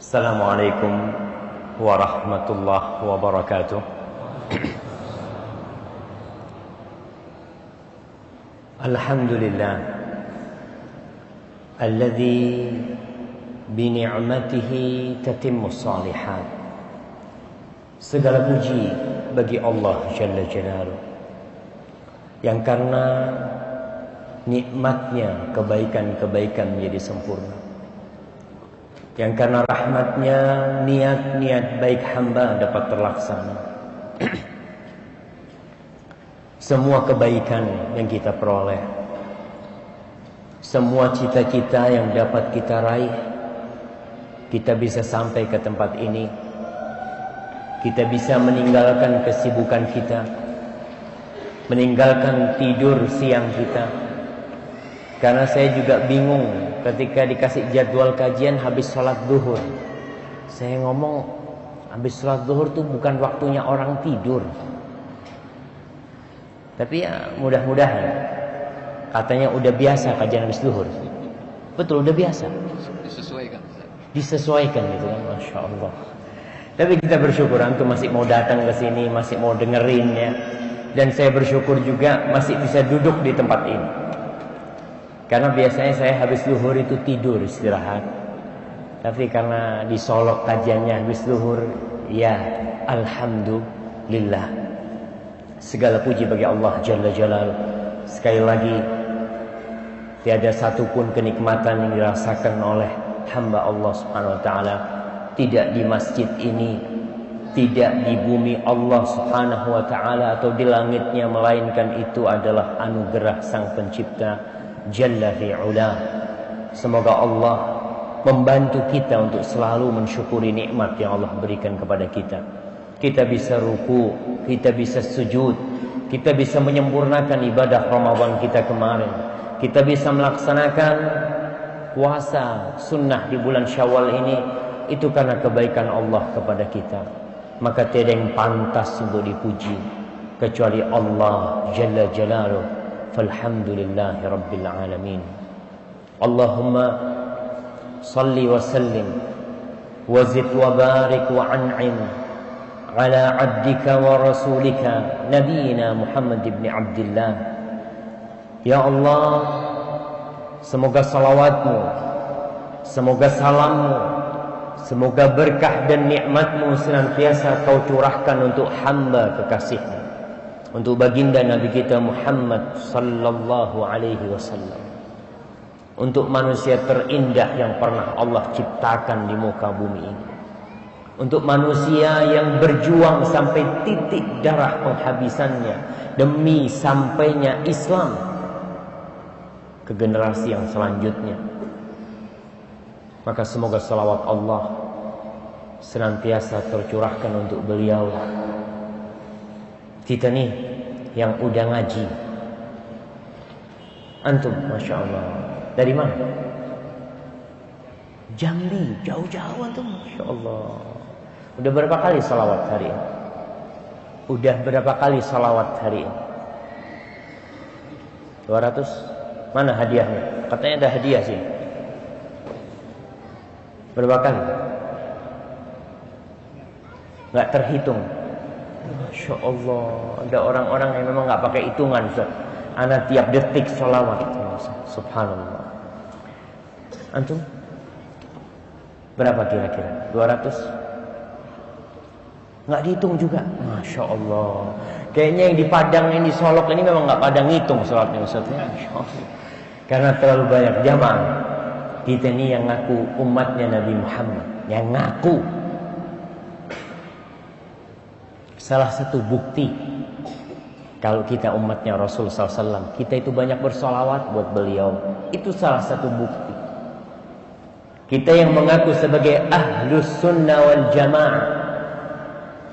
Assalamualaikum warahmatullahi wabarakatuh. Alhamdulillah alladzi bini'matihi tatimmus shalihat. Segala puji bagi Allah Jalla Jalaluh, yang karena nikmatnya kebaikan-kebaikan menjadi sempurna, yang karena rahmatnya niat-niat baik hamba dapat terlaksana. Semua kebaikan yang kita peroleh, semua cita-cita yang dapat kita raih, kita bisa sampai ke tempat ini, kita bisa meninggalkan kesibukan kita, meninggalkan tidur siang kita. Karena saya juga bingung ketika dikasih jadwal kajian habis sholat zuhur. Saya ngomong habis sholat zuhur itu bukan waktunya orang tidur. Tapi ya mudah-mudahan, katanya udah biasa kajian habis zuhur. Betul, udah biasa. Disesuaikan gitu kan, Masya Allah. Tapi kita bersyukur antum masih mau datang ke sini, masih mau dengerin ya. Dan saya bersyukur juga masih bisa duduk di tempat ini. Karena biasanya saya habis zuhur itu tidur, istirahat. Tapi karena disolok kajiannya habis zuhur, ya alhamdulillah. Segala puji bagi Allah Jalla Jalaluh. Sekali lagi, tiada satupun kenikmatan yang dirasakan oleh hamba Allah Subhanahu wa taala, tidak di masjid ini, tidak di bumi Allah Subhanahu wa taala atau di langitnya, melainkan itu adalah anugerah Sang Pencipta Jalla fi'ula. Semoga Allah membantu kita untuk selalu mensyukuri nikmat yang Allah berikan kepada kita. Kita bisa ruku, kita bisa sujud, kita bisa menyempurnakan ibadah Ramadan kita kemarin, kita bisa melaksanakan puasa sunnah di bulan Syawal ini. Itu karena kebaikan Allah kepada kita. Maka tiada yang pantas untuk dipuji kecuali Allah Jalla Jalaluh. Falhamdulillahi Rabbil Alamin. Allahumma salli wa sallim wa zid wa barik wa an'im ala abdika wa rasulika Nabiina Muhammad ibn Abdillah. Ya Allah, semoga salawatmu, semoga salammu, semoga berkah dan nikmatmu senantiasa kau curahkan untuk hamba kekasihmu, untuk baginda Nabi kita Muhammad sallallahu alaihi wasallam, untuk manusia terindah yang pernah Allah ciptakan di muka bumi ini, untuk manusia yang berjuang sampai titik darah penghabisannya demi sampainya Islam ke generasi yang selanjutnya. Maka semoga salawat Allah senantiasa tercurahkan untuk beliau. Kita nih yang udah ngaji, antum Masya Allah dari mana? Jambi, jauh-jauh antum, Masya Allah. Udah berapa kali salawat hari ini? Udah berapa kali salawat hari ini? 200? Mana hadiahnya? Katanya ada hadiah sih. Berapa kali? Nggak terhitung. Masya Allah, ada orang-orang yang memang nggak pakai hitungan, Ustaz. Ana tiap detik sholawat. Subhanallah. Antum berapa kira-kira? 200? Nggak dihitung juga. Masya Allah. Kayaknya yang di Padang, yang di Solok ini memang nggak pada ngitung sholatnya, Ustaz. Masya Allah. Karena terlalu banyak jamaah. Kita ini yang ngaku umatnya Nabi Muhammad, yang ngaku. Salah satu bukti kalau kita umatnya Rasul SAW, kita itu banyak bersolawat buat beliau. Itu salah satu bukti. Kita yang mengaku sebagai Ahlus Sunnah wal Jamaah,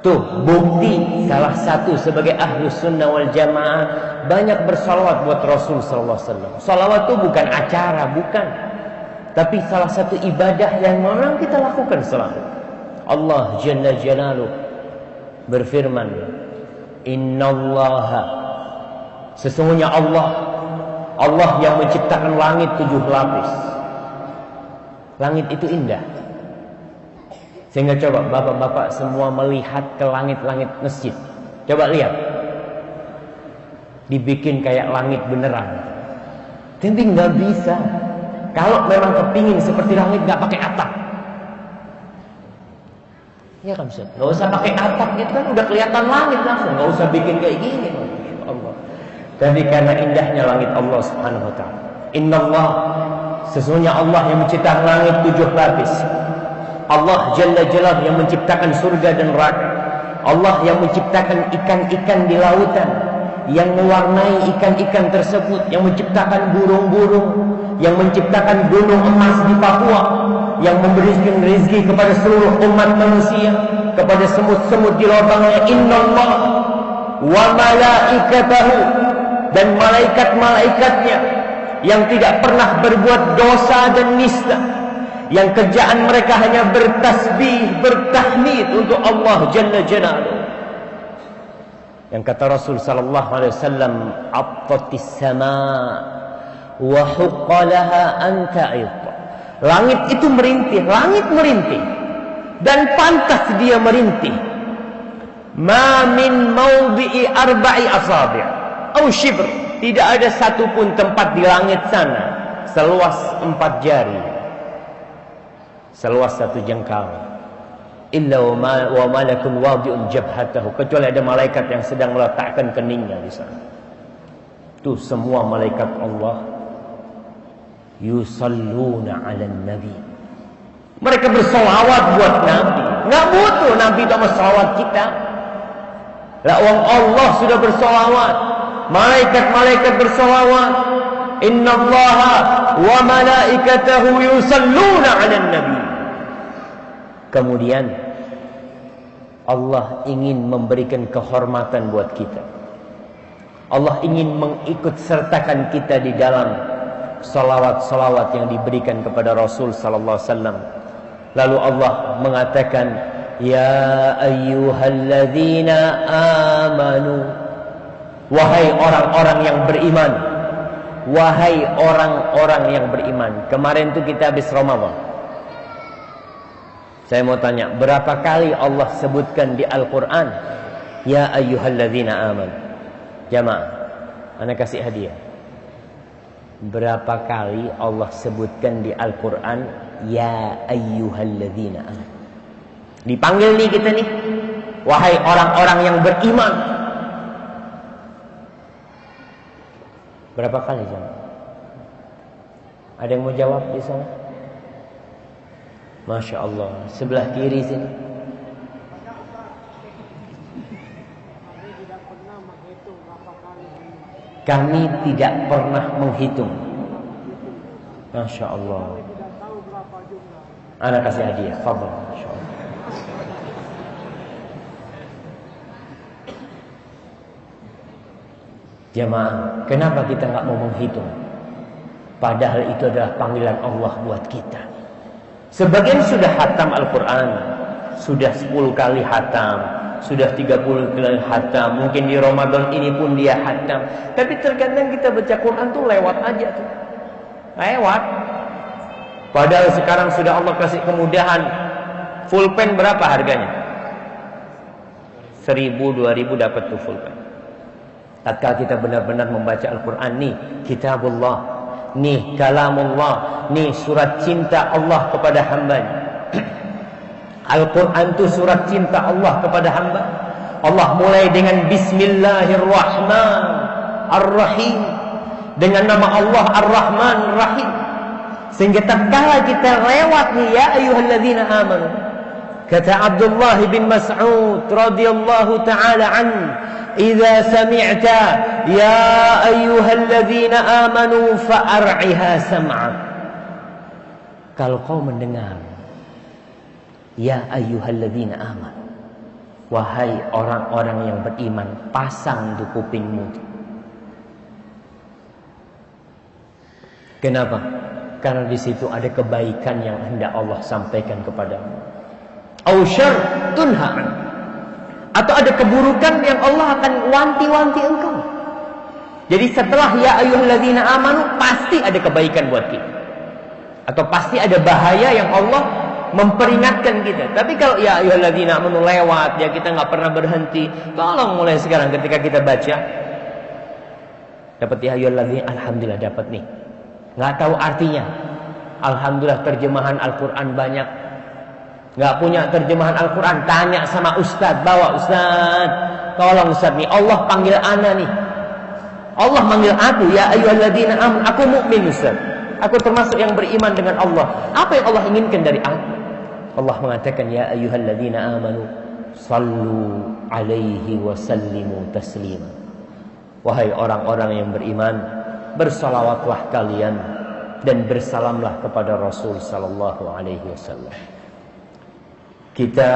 tuh bukti salah satu sebagai Ahlus Sunnah wal Jamaah, banyak bersolawat buat Rasul SAW. Solawat itu bukan acara, bukan, tapi salah satu ibadah yang memang kita lakukan selalu. Allah Jalla Jalaluh berfirman, Innallaha, sesungguhnya Allah yang menciptakan langit 7 lapis. Langit itu indah. Sehingga coba bapak-bapak semua melihat ke langit-langit masjid. Coba lihat. Dibikin kayak langit beneran. Tapi nggak bisa. Kalau memang kepingin seperti langit, nggak pakai atap. Ya kan Ustaz? Nggak usah pakai atap, itu kan udah kelihatan langit langsung. Nggak usah bikin kayak gini. Masya Allah. Tapi karena indahnya langit Allah Subhanahu Wa Taala. Innallah, sesungguhnya Allah yang menciptakan langit 7 lapis. Allah Jalla Jalaluhu yang menciptakan surga dan neraka. Allah yang menciptakan ikan-ikan di lautan, yang mewarnai ikan-ikan tersebut, yang menciptakan burung-burung, yang menciptakan gunung emas di Papua, yang memberikan rezeki kepada seluruh umat manusia, kepada semut-semut di lubangnya. Innallah wa malaikatahu, dan malaikat-malaikatnya yang tidak pernah berbuat dosa dan nista, yang kerjaan mereka hanya bertasbih, bertahmid untuk Allah Jalla Jalaluhu. Yang kata Rasul sallallahu alaihi wasallam, "Attatis sama' wa huqqalaha an ta'id." Langit itu merintih, langit merintih, dan pantas dia merintih. Ma min mawdi'i arba'i asabi' aw shibr, tidak ada satupun tempat di langit sana seluas 4 jari, seluas 1 jengkal, illa wa malakun wadi'un jabhatahu, kecuali ada malaikat yang sedang meletakkan keningnya di sana. Itu semua malaikat Allah yusalluna 'alan nabi. Mereka bersolawat buat Nabi. Nggak butuh Nabi sama solawat kita. Lah wong Allah sudah bersolawat, malaikat-malaikat bersolawat. Innallaha wa malaikatahu yusalluna 'alan nabi. Kemudian Allah ingin memberikan kehormatan buat kita. Allah ingin mengikut sertakan kita di dalam salawat-salawat yang diberikan kepada Rasul sallallahu alaihi wasallam. Lalu Allah mengatakan, ya ayyuhalladzina amanu, wahai orang-orang yang beriman, wahai orang-orang yang beriman. Kemarin itu kita habis Ramadan. Saya mau tanya, berapa kali Allah sebutkan di Al-Quran ya ayyuhalladzina amanu? Jamaah, ana kasih hadiah. Berapa kali Allah sebutkan di Al-Quran ya ayyuhalladzina amanu? Dipanggil nih kita nih, wahai orang-orang yang beriman. Berapa kali jemaah? Ada yang mau jawab di sana? Masya Allah, sebelah kiri sini. Kami tidak pernah menghitung. Masya Allah. Anak kasih hadiah, fadhal. Masya Allah. Jemaah, kenapa kita nggak mau menghitung? Padahal itu adalah panggilan Allah buat kita. Sebagian sudah hatam Al-Quran, sudah 10 kali hatam, sudah 30 kali hatam. Mungkin di Ramadan ini pun dia hatam. Tapi terkadang kita baca Quran tuh lewat aja tuh. Lewat. Padahal sekarang sudah Allah kasih kemudahan. Full pen berapa harganya? 1.000, 2.000 dapat tuh full pen. Tatkala kita benar-benar membaca Al-Quran, nih kitabullah, nih kalamullah, nih surat cinta Allah kepada hambanya. Al-Quran itu surat cinta Allah kepada hamba. Allah mulai dengan Bismillahirrahmanirrahim, dengan nama Allah Ar-Rahman Ar-Rahim. Sehingga tatkala kita lewat nih ya ayyuhalladzina amanu, kata Abdullah bin Mas'ud radhiyallahu taala anhu, idza sami'ta ya ayyuhalladzina amanu fa'ar'iha sam'ak. Kalau kau mendengar ya ayyuhalladzina amanu, wahai orang-orang yang beriman, pasang tuh kupingmu. Kenapa? Karena di situ ada kebaikan yang hendak Allah sampaikan kepadamu. Au syarr tunha, atau ada keburukan yang Allah akan wanti-wanti engkau. Jadi setelah ya ayyuhalladzina amanu pasti ada kebaikan buat kita, atau pasti ada bahaya yang Allah memperingatkan kita. Tapi kalau ya ayyuhalladzina amanu lewat, ya kita nggak pernah berhenti. Tolong mulai sekarang ketika kita baca, dapat ya ayyuhalladzina, alhamdulillah dapat nih. Nggak tahu artinya, alhamdulillah terjemahan Al-Quran banyak. Nggak punya terjemahan Al-Quran, tanya sama ustadz, bawa ustadz, tolong ustadz nih, Allah panggil ana nih. Allah manggil aku, ya ayyuhalladzina amanu, aku mukmin ustadz. Aku termasuk yang beriman dengan Allah. Apa yang Allah inginkan dari aku? Allah mengatakan, ya ayyuhalladzina amanu, sallu alaihi wa sallimu taslima. Wahai orang-orang yang beriman, bersalawatlah kalian dan bersalamlah kepada Rasul sallallahu alaihi wasallam. Kita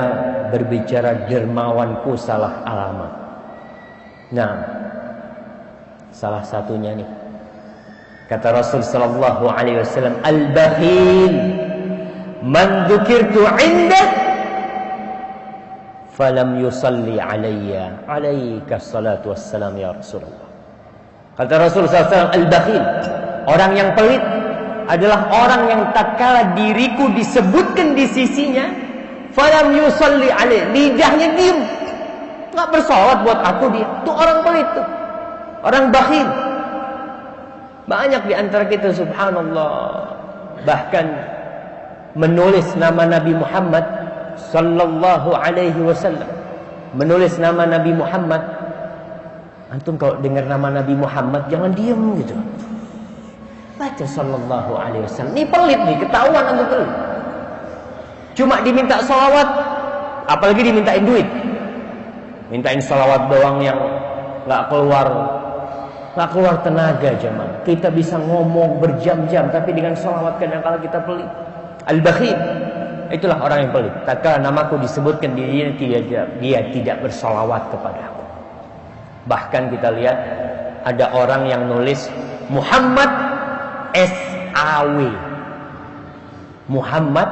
berbicara dermawanku salah alamat. Nah, salah satunya nih, kata Rasul sallallahu alaihi wasallam, al-bakhil man dzukirtu 'indah falam yusalli alayya alaika salatu wassalam ya Rasulullah. Kata Rasul sallallahu alaihi wasallam, al-bakhil, orang yang pelit adalah orang yang tatkala diriku disebutkan di sisinya, falam yusalli alayya, lidahnya diem, enggak bersolawat buat aku, dia itu orang pelit tuh. Orang bakhil. Banyak di antara kita subhanallah bahkan menulis nama Nabi Muhammad sallallahu alaihi wasallam. Menulis nama Nabi Muhammad. Antum kalau dengar nama Nabi Muhammad jangan diem gitu. Baca sallallahu alaihi wasallam. Ini pelit nih, ketahuan antum pelit. Cuma diminta salawat, apalagi dimintain duit. Mintain salawat doang yang nggak keluar tenaga jemaah. Kita bisa ngomong berjam-jam tapi dengan salawat kadang-kala kita pelit. Al-bakhil, itulah orang yang pelit. Tatkala namaku disebutkan dia tidak bersalawat kepada aku. Bahkan kita lihat ada orang yang nulis Muhammad SAW. Muhammad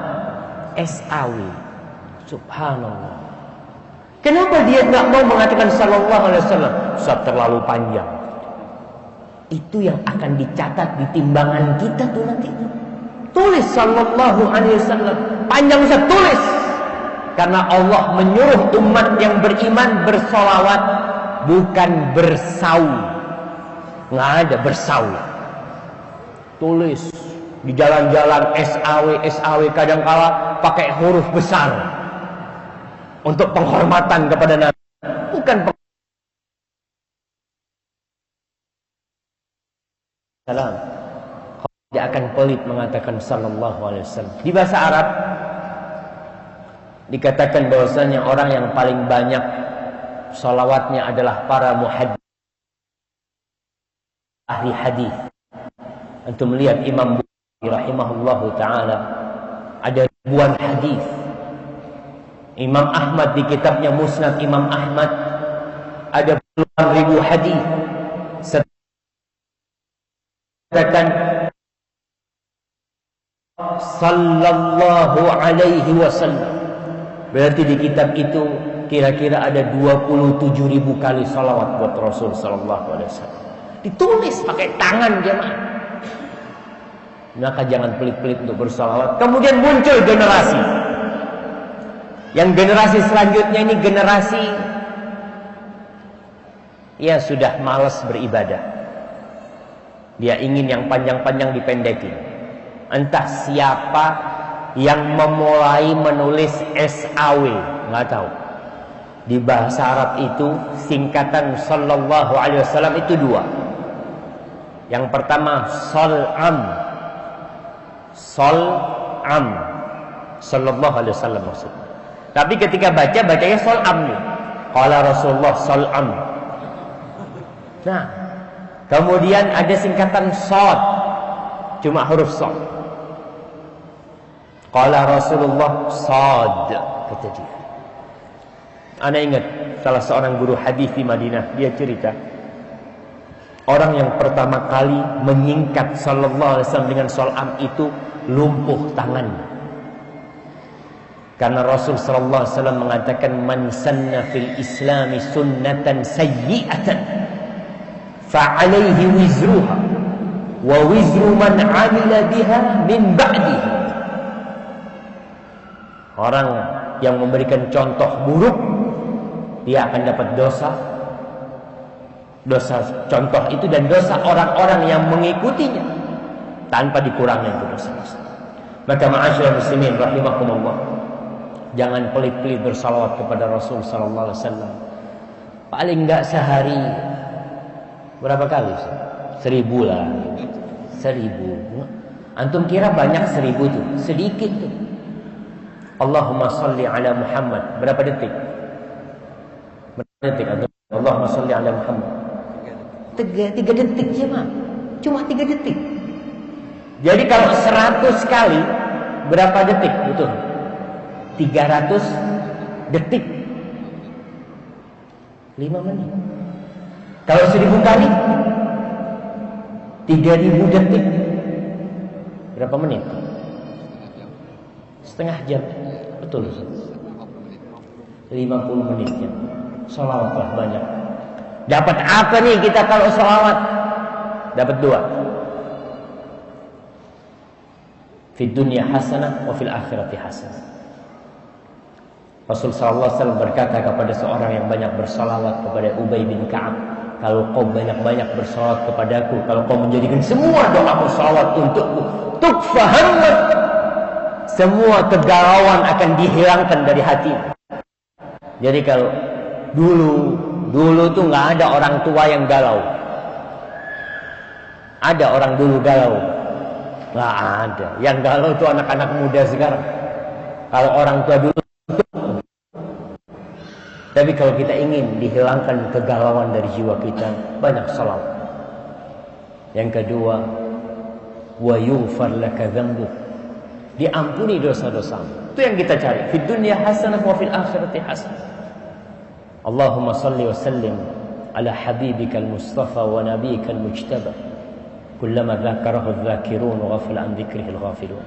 SAW. Subhanallah. Kenapa dia nggak mau mengatakan sallallahu alaihi wasallam? Ustaz, terlalu panjang. Itu yang akan dicatat di timbangan kita tuh nanti. Tulis sallallahu alaihi wasallam. Panjang Ustaz, tulis. Karena Allah menyuruh umat yang beriman bersolawat, bukan bersau. Nggak ada bersau. Tulis di jalan-jalan SAW kadang-kala pakai huruf besar untuk penghormatan kepada Nabi, bukan salam. Dia akan pelit mengatakan sallallahu alaihi wasallam. Di bahasa Arab dikatakan bahwasanya orang yang paling banyak salawatnya adalah para muhaddits, ahli hadis. Antum melihat Imam Bukhari rahimahullahu taala ada ribuan hadis. Imam Ahmad di kitabnya Musnad Imam Ahmad ada puluhan ribu hadis. Katakan sallallahu alaihi wasallam. Berarti di kitab itu kira-kira ada 27.000 kali salawat buat Rasul sallallahu alaihi wasallam. Ditulis pakai tangan jemaah. Maka jangan pelit-pelit untuk bersalawat. Kemudian muncul generasi. Yang generasi selanjutnya ini generasi ya sudah malas beribadah. Dia ingin yang panjang-panjang dipendekin. Entah siapa yang memulai menulis SAW, nggak tahu. Di bahasa Arab itu singkatan sallallahu alaihi wasallam itu dua. Yang pertama sal'am. Sal'am. Sallallahu alaihi wasallam maksudnya. Tapi ketika bacanya sal'am nih. Qala Rasulullah sal'am. Nah, kemudian ada singkatan shad. Cuma huruf shad. Qala Rasulullah sad, kata dia. Ana ingat salah seorang guru hadis di Madinah, dia cerita orang yang pertama kali menyingkat sallallahu alaihi wasallam dengan sal'am itu lumpuh tangannya. Karena Rasul sallallahu alaihi wasallam mengatakan man sanna fil islami sunnatan sayyi'atan fa alaihi wizruha wa wizru man 'amila biha min ba'dihi. Orang yang memberikan contoh buruk, dia akan dapat dosa contoh itu dan dosa orang-orang yang mengikutinya tanpa dikurangi itu dosa-dosa. Maka ma'asyiral muslimin rahimakumullah, jangan pelit-pelit bersalawat kepada Rasul sallallahu alaihi wasallam. Paling enggak sehari berapa kali? 1000 lah. 1000. Antum kira banyak 1000 itu? Sedikit tuh. Allahumma salli ala Muhammad. Berapa detik? Berapa detik antum? Allahumma salli ala Muhammad. 3 detik cuma 3 detik. Jadi kalau 100 kali berapa detik? Betul. 300 detik. 5 menit. Kalau 1000 kali 3000 detik. Berapa menit? Setengah jam. Betul. 50 menit ya. Sholawatlah banyak. Dapat apa nih kita kalau sholawat? Dapat 2. Fid dunya hasanah wa fil akhirati hasanah. Rasul sallallahu alaihi wasallam berkata kepada seorang yang banyak bersalawat kepada Ubay bin Ka'ab, kalau kau banyak-banyak bersalawat kepadaku, kalau kau menjadikan semua doamu salawat untukku, tukfahammat, semua kegalauan akan dihilangkan dari hati. Jadi kalau dulu tuh nggak ada orang tua yang galau. Ada orang dulu galau? Nggak ada. Yang galau tuh anak-anak muda sekarang. Kalau orang tua dulu. Tapi kalau kita ingin dihilangkan kegalauan dari jiwa kita, banyak salawat. Yang kedua, wa yughfar laka dzambuk, diampuni dosa-dosamu. Itu yang kita cari. Fid dunya hasanah wa fil akhirati hasanah. Allahumma salli wa sallim ala habibikal mustafa wa nabiyikal mujtaba, kullama dzakarahu dzakirun wa ghafala an dzikrihil ghafilun.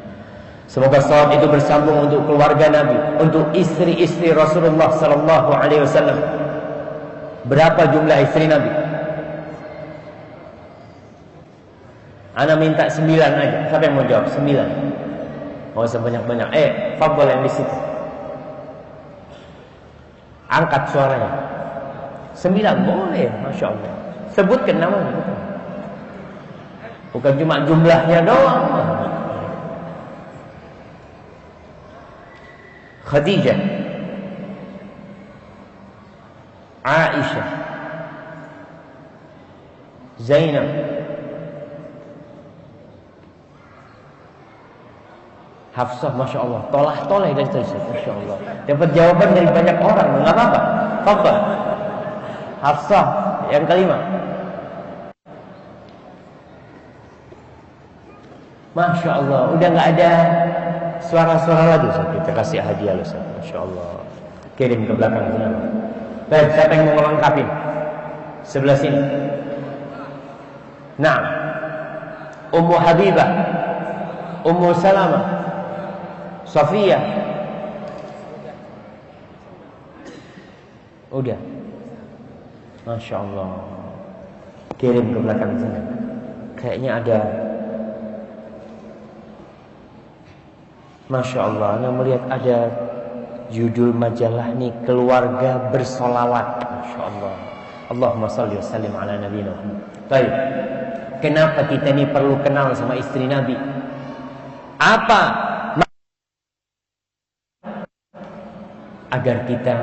Semoga salawat itu bersambung untuk keluarga Nabi, untuk istri-istri Rasulullah sallallahu alaihi wasallam. Berapa jumlah istri Nabi? Ana minta 9 aja. Siapa yang mau jawab? 9. Mau sebanyak-banyak. Fadhal yang di situ. Angkat suaranya. 9 boleh, masya Allah. Sebutkan namanya. Bukan cuma jumlahnya doang. Khadijah, Aisyah, Zainab, Hafsah, masya Allah. Tolah-tolah dari tadi, masya Allah. Dapat jawaban dari banyak orang, nggak apa-apa. Fadhal. Hafsah yang kelima. Masya Allah, udah nggak ada suara-suara lagi. Kita kasih hadiah loh, masya Allah. Kirim ke belakang sana. Baik, siapa yang mau melengkapi? Sebelah sini. Nah, Ummu Habibah, Ummu Salamah, Safiyah. Udah. Masya Allah. Kirim ke belakang sana. Kayaknya ada. Masya Allah, Anda melihat ada judul majalah nih, keluarga bersolawat. Masya Allah. Allahumma salli wa sallim ala nabiyina Muhammad. Baik. Kenapa kita ini perlu kenal sama istri Nabi? Apa? Agar kita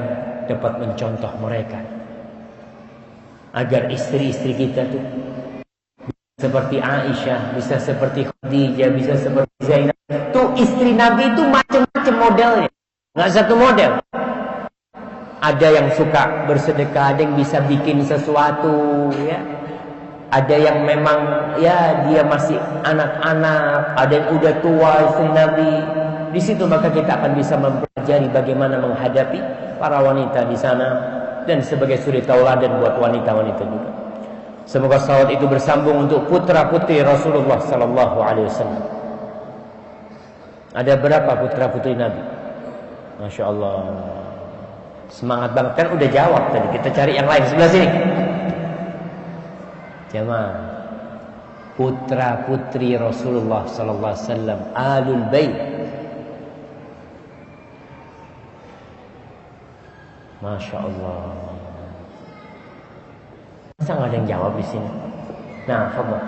dapat mencontoh mereka. Agar istri-istri kita tuh seperti Aisyah, bisa seperti Khadijah, bisa seperti Zainab. Tuh istri Nabi itu macam-macam modelnya, nggak satu model. Ada yang suka bersedekah, ada yang bisa bikin sesuatu, ya. Ada yang memang ya dia masih anak-anak, ada yang udah tua istri Nabi. Di situ maka kita akan bisa mempelajari bagaimana menghadapi para wanita di sana dan sebagai suri tauladan buat wanita-wanita juga. Semoga salawat itu bersambung untuk putra-putri Rasulullah sallallahu alaihi wasallam. Ada berapa putra-putri Nabi? Masya Allah. Semangat banget, kan udah jawab tadi. Kita cari yang lain sebelah sini. Jamaah, putra-putri Rasulullah sallallahu alaihi wasallam, Ahlul Bait. Masya Allah. Masa nggak ada yang jawab di sini? Nah, fadhal.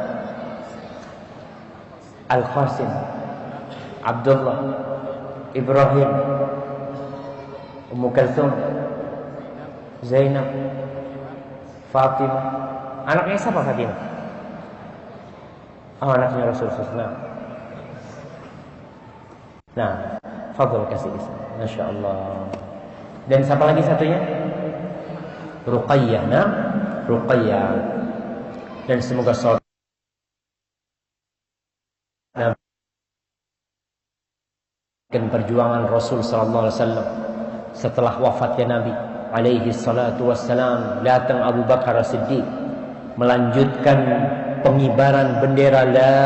Al-Qasim, Abdullah, Ibrahim, Ummu Kalthum, Zainab, Fatimah. Anaknya siapa Fatimah? Oh, anaknya Rasulullah SAW. Nah, fadhal kasih Islam. Masya Allah. Dan siapa lagi satunya? Ruqayyah. Nah, Ruqayyah. Dan semoga salat dan perjuangan Rasul sallallahu alaihi wasallam setelah wafatnya Nabi alaihi salatu wassalam, datang Abu Bakar As-Siddiq melanjutkan pengibaran bendera la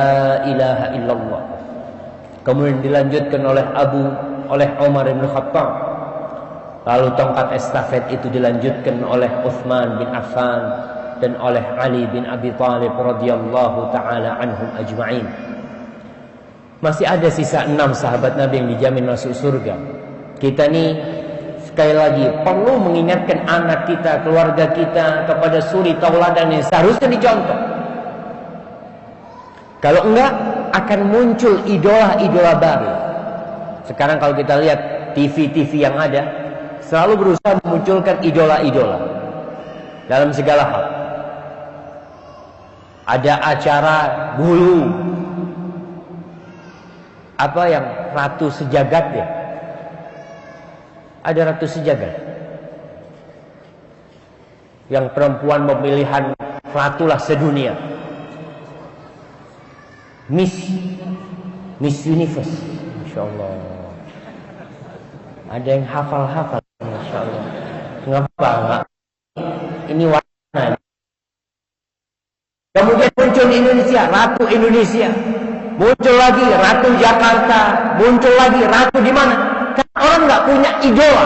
ilaha illallah. Kemudian dilanjutkan oleh Umar bin Khattab. Lalu tongkat estafet itu dilanjutkan oleh Utsman bin Affan dan oleh Ali bin Abi Thalib radhiyallahu taala anhum ajma'in. Masih ada sisa 6 sahabat Nabi yang dijamin masuk surga. Kita nih sekali lagi perlu mengingatkan anak kita, keluarga kita kepada suri tauladan yang seharusnya dicontoh. Kalau enggak akan muncul idola-idola baru. Sekarang kalau kita lihat TV-TV yang ada, selalu berusaha memunculkan idola-idola dalam segala hal. Ada acara dulu, apa yang ratu sejagat ya? Ada ratu sejagat. Yang perempuan pemilihan ratulah sedunia. Miss Universe. Masya Allah. Ada yang hafal-hafal. Masya Allah. Ngapa enggak? Ini warna. Kemudian muncul di Indonesia, ratu Indonesia. Muncul lagi ratu Jakarta, muncul lagi ratu di mana? Karena orang nggak punya idola.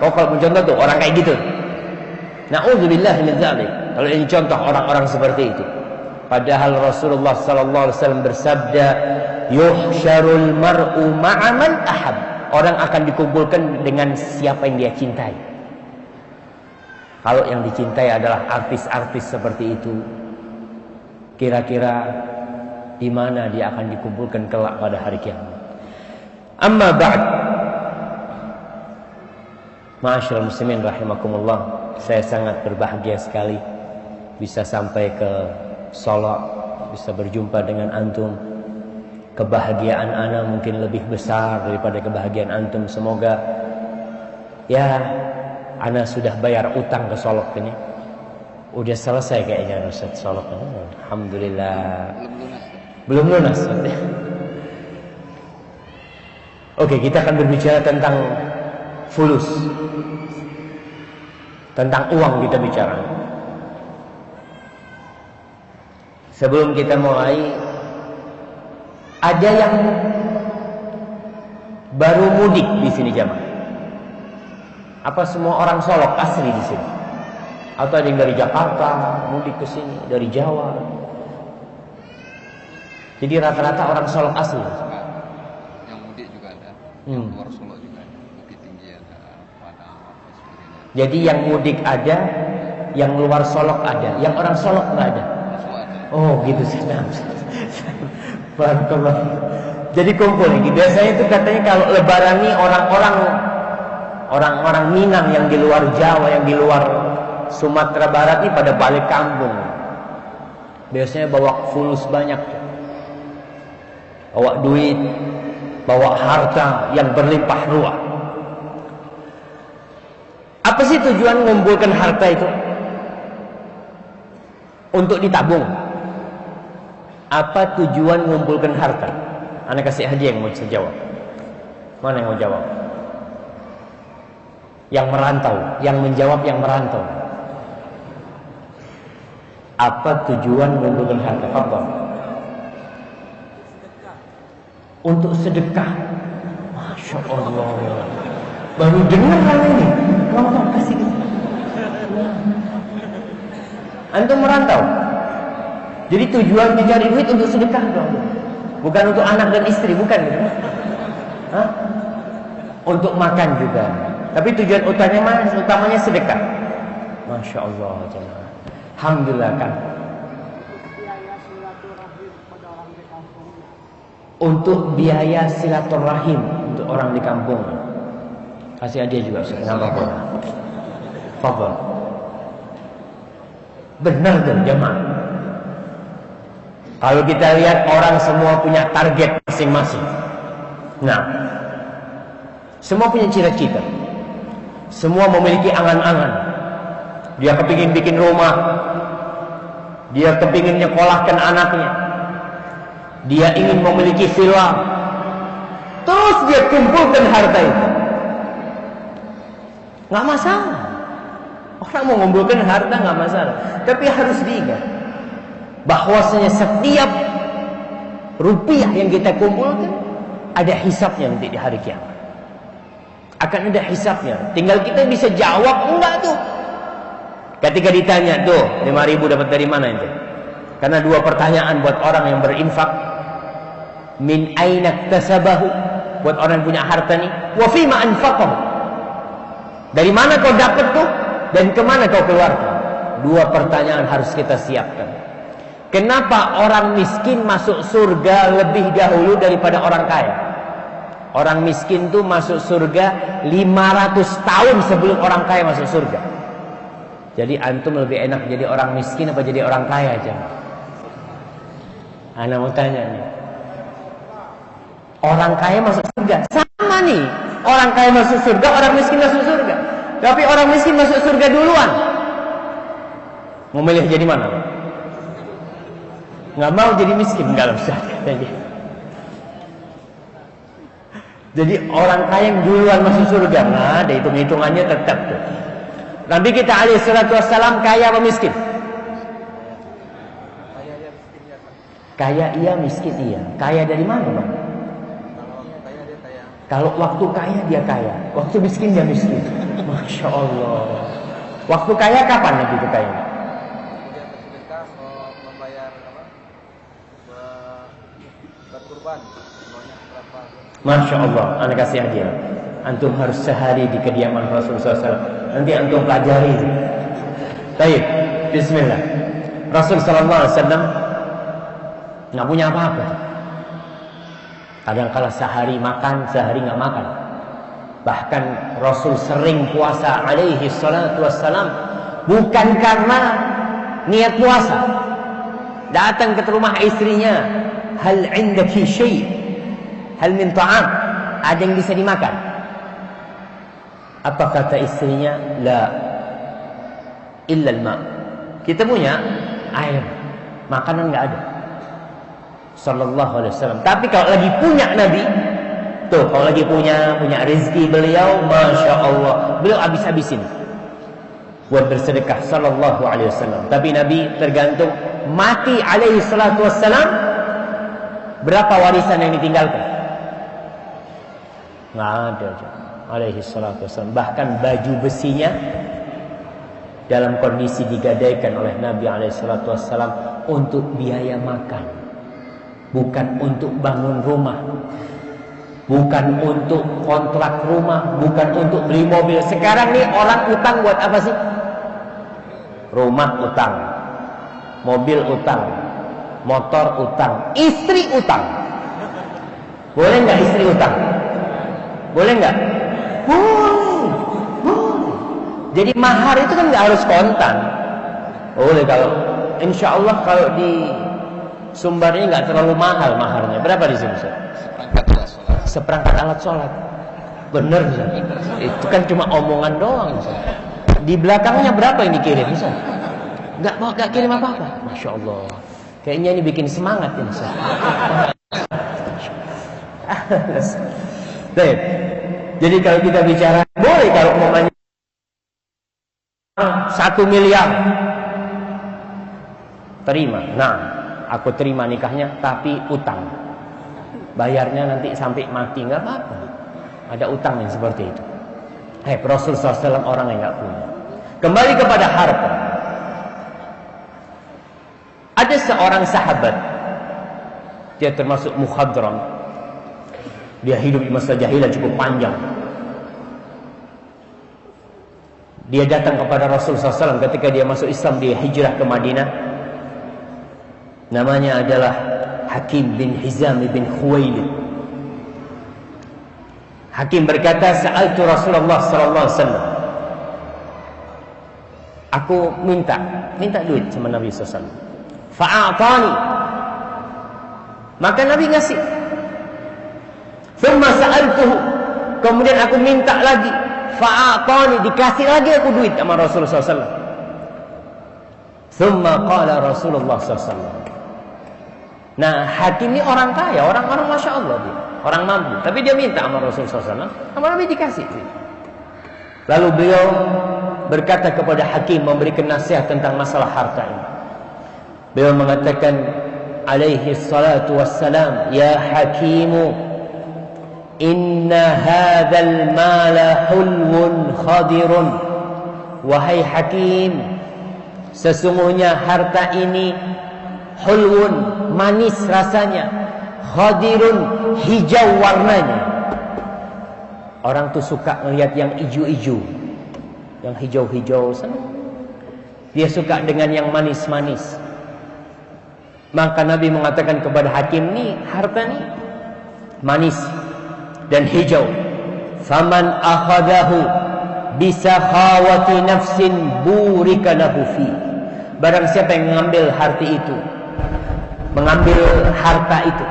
Oh, kalau mencontoh tuh orang kayak gitu. Na'udzubillah min dzalik. Kalau ini contoh orang-orang seperti itu. Padahal Rasulullah sallallahu alaihi wasallam bersabda, "Yuhsyarul mar'u ma'a man ahab." Orang akan dikumpulkan dengan siapa yang dia cintai. Kalau yang dicintai adalah artis-artis seperti itu, kira-kira di mana dia akan dikumpulkan kelak pada hari kiamat. Amma ba'd. Ma'asyiral muslimin rahimakumullah, saya sangat berbahagia sekali bisa sampai ke Solo, bisa berjumpa dengan antum. Kebahagiaan ana mungkin lebih besar daripada kebahagiaan antum. Semoga ya ana sudah bayar utang ke Solok ini. Udah selesai kayaknya Ustaz Solok ini. Alhamdulillah. Belum lunas. Oke, kita akan berbicara tentang fulus. Tentang uang kita bicara. Sebelum kita mulai, ada yang baru mudik di sini jamaah. Apa semua orang Solok asli di sini? Atau ada yang dari Jakarta mudik ke sini, dari Jawa? Jadi rata-rata orang Solok asli. Yang mudik juga ada, yang luar Solo juga ada, Bukit Tinggi ada, Padang, Jadi yang mudik ada, yang luar Solok ada, yang orang Solok nggak ada. Oh gitu sih. Barakallah. Jadi kumpul nih. Biasanya itu katanya kalau Lebaran nih orang-orang Minang yang di luar Jawa, yang di luar Sumatera Barat ini pada balik kampung. Biasanya bawa fulus banyak, bawa duit, bawa harta yang berlimpah ruah. Apa sih tujuan mengumpulkan harta itu? Untuk ditabung. Apa tujuan mengumpulkan harta? Anda kasih hadiah yang mau jawab. Mana yang mau jawab? Yang merantau, yang menjawab yang merantau. Apa tujuan mengumpulkan harta? Apa? Untuk sedekah. Masya Allah. Baru dengar kan ini. Ngomong kasih. Antum merantau. Jadi tujuan mencari duit untuk sedekah dong. Bukan untuk anak dan istri, bukan gitu. Hah? untuk makan juga. Tapi tujuan utamanya sedekah. Masya Allah, jemaah. Alhamdulillah kan. Untuk biaya silaturahim untuk orang di kampung. Kasih hadiah juga, kenapa pun? Fadhal. Benar tuh jemaah. Kalau kita lihat orang semua punya target masing-masing. Nah, semua punya cita-cita. Semua memiliki angan-angan. Dia kepingin bikin rumah. Dia kepingin nyekolahkan anaknya. Dia ingin memiliki villa. Terus dia kumpulkan harta itu. Nggak masalah. Orang mau mengumpulkan harta nggak masalah. Tapi harus diingat bahwasanya setiap rupiah yang kita kumpulkan ada hisabnya nanti di hari kiamat. Akan ada hisabnya. Tinggal kita bisa jawab enggak tuh. Ketika ditanya tuh 5.000 dapat dari mana itu? Karena dua pertanyaan buat orang yang berinfak. Min aina iktasabahu, buat orang yang punya harta nih. Wa fima anfaqahu, dari mana kau dapat tuh dan kemana kau keluarkan. Dua pertanyaan harus kita siapkan. Kenapa orang miskin masuk surga lebih dahulu daripada orang kaya? Orang miskin tuh masuk surga 500 tahun sebelum orang kaya masuk surga. Jadi antum lebih enak jadi orang miskin apa jadi orang kaya aja? Ana mau tanya nih. Orang kaya masuk surga. Sama nih. Orang kaya masuk surga, orang miskin masuk surga. Tapi orang miskin masuk surga duluan. Mau milih jadi mana? Nggak mau jadi miskin, nggak usah. Jadi orang kaya yang duluan masuk surga. Nah, ada hitung-hitungannya tetap tuh. Nabi kita alaihi salatu wassalam kaya apa miskin? Kaya iya, miskin iya. Kaya dari mana, Bang? Kalau waktu kaya dia kaya, waktu miskin dia miskin. Masya Allah. Waktu kaya kapan Nabi itu kaya? Masya Allah, anda kasih hadiah. Antum harus sehari di kediaman Rasulullah SAW. Nanti antum pelajari. Baik, bismillah. Rasul Sallallahu Alaihi Wasallam nggak punya apa-apa. Kadang-kala sehari makan, sehari nggak makan. Bahkan Rasul sering puasa alaihi salatu wassalam bukan karena niat puasa. Datang ke rumah istrinya, hal indaki syai', hal min ta'am, ada yang bisa dimakan? Apa kata istrinya? La illa al-ma'. Kita punya air, makanan nggak ada. Sallallahu alaihi wasallam. Tapi kalau lagi punya Nabi, tuh kalau lagi punya rezeki beliau, masya Allah, beliau habis-habisin buat bersedekah. Sallallahu alaihi wasallam. Tapi Nabi tergantung mati alaihi salatu wassalam, berapa warisan yang ditinggalkan? Nggak ada. Alaihi salatu wassalam. Bahkan baju besinya dalam kondisi digadaikan oleh Nabi alaihi salatu wassalam untuk biaya makan. Bukan untuk bangun rumah, bukan untuk kontrak rumah, bukan untuk beli mobil. Sekarang nih orang utang buat apa sih? Rumah utang, mobil utang, motor utang, istri utang. Boleh nggak istri utang? Boleh nggak? Boleh. Jadi mahar itu kan nggak harus kontan. Boleh kalau, insya Allah kalau di Sumbarnya nggak terlalu mahal maharnya. Berapa di sini, Ustaz? Seperangkat alat sholat. Bener, Ustaz. Itu kan cuma omongan doang, Ustaz. Di belakangnya berapa yang dikirim, Ustaz? Nggak kirim apa-apa. Masya Allah. Kayaknya ini bikin semangat ya, Ustaz. Baik. Jadi kalau kita bicara, boleh kalau umpamanya 1 miliar terima. Nah, aku terima nikahnya, tapi utang. Bayarnya nanti sampai mati, nggak apa-apa. Ada utang yang seperti itu. Rasulullah SAW orang yang nggak punya. Kembali kepada harta. Ada seorang sahabat, dia termasuk mukhadram. Dia hidup di masa jahiliyah cukup panjang. Dia datang kepada Rasulullah SAW ketika dia masuk Islam, dia hijrah ke Madinah. Namanya adalah Hakim bin Hizam bin Khuwailid. Hakim berkata, "Sa'altu Rasulullah SAW." Aku minta duit sama Nabi SAW. Fa'atani. Maka Nabi ngasih. Thumma sa'altuhu. Kemudian aku minta lagi. Fa'atani, dikasih lagi aku duit sama Rasulullah SAW. Thumma qala Rasulullah SAW. Nah, Hakim ini orang kaya, orang-orang Masya Allah dia, orang mampu. Tapi dia minta sama Rasulullah SAW, sama Nabi dikasih. Lalu beliau berkata kepada Hakim, memberikan nasihat tentang masalah harta ini. Beliau mengatakan, alaihi salatu wassalam, ya Hakimu, inna hadzal mala hulwun khadirun. Wahai Hakim, sesungguhnya harta ini hulwun, manis rasanya, khadirun, hijau warnanya. Orang tuh suka melihat yang hijau-hijau, yang hijau-hijau senang. Dia suka dengan yang manis-manis. Maka Nabi mengatakan kepada Hakim, nih harta nih manis dan hijau. Faman akhadahu bisakhawati nafsin burika lahu fi. Barang siapa yang mengambil harta itu, mengambil harta itu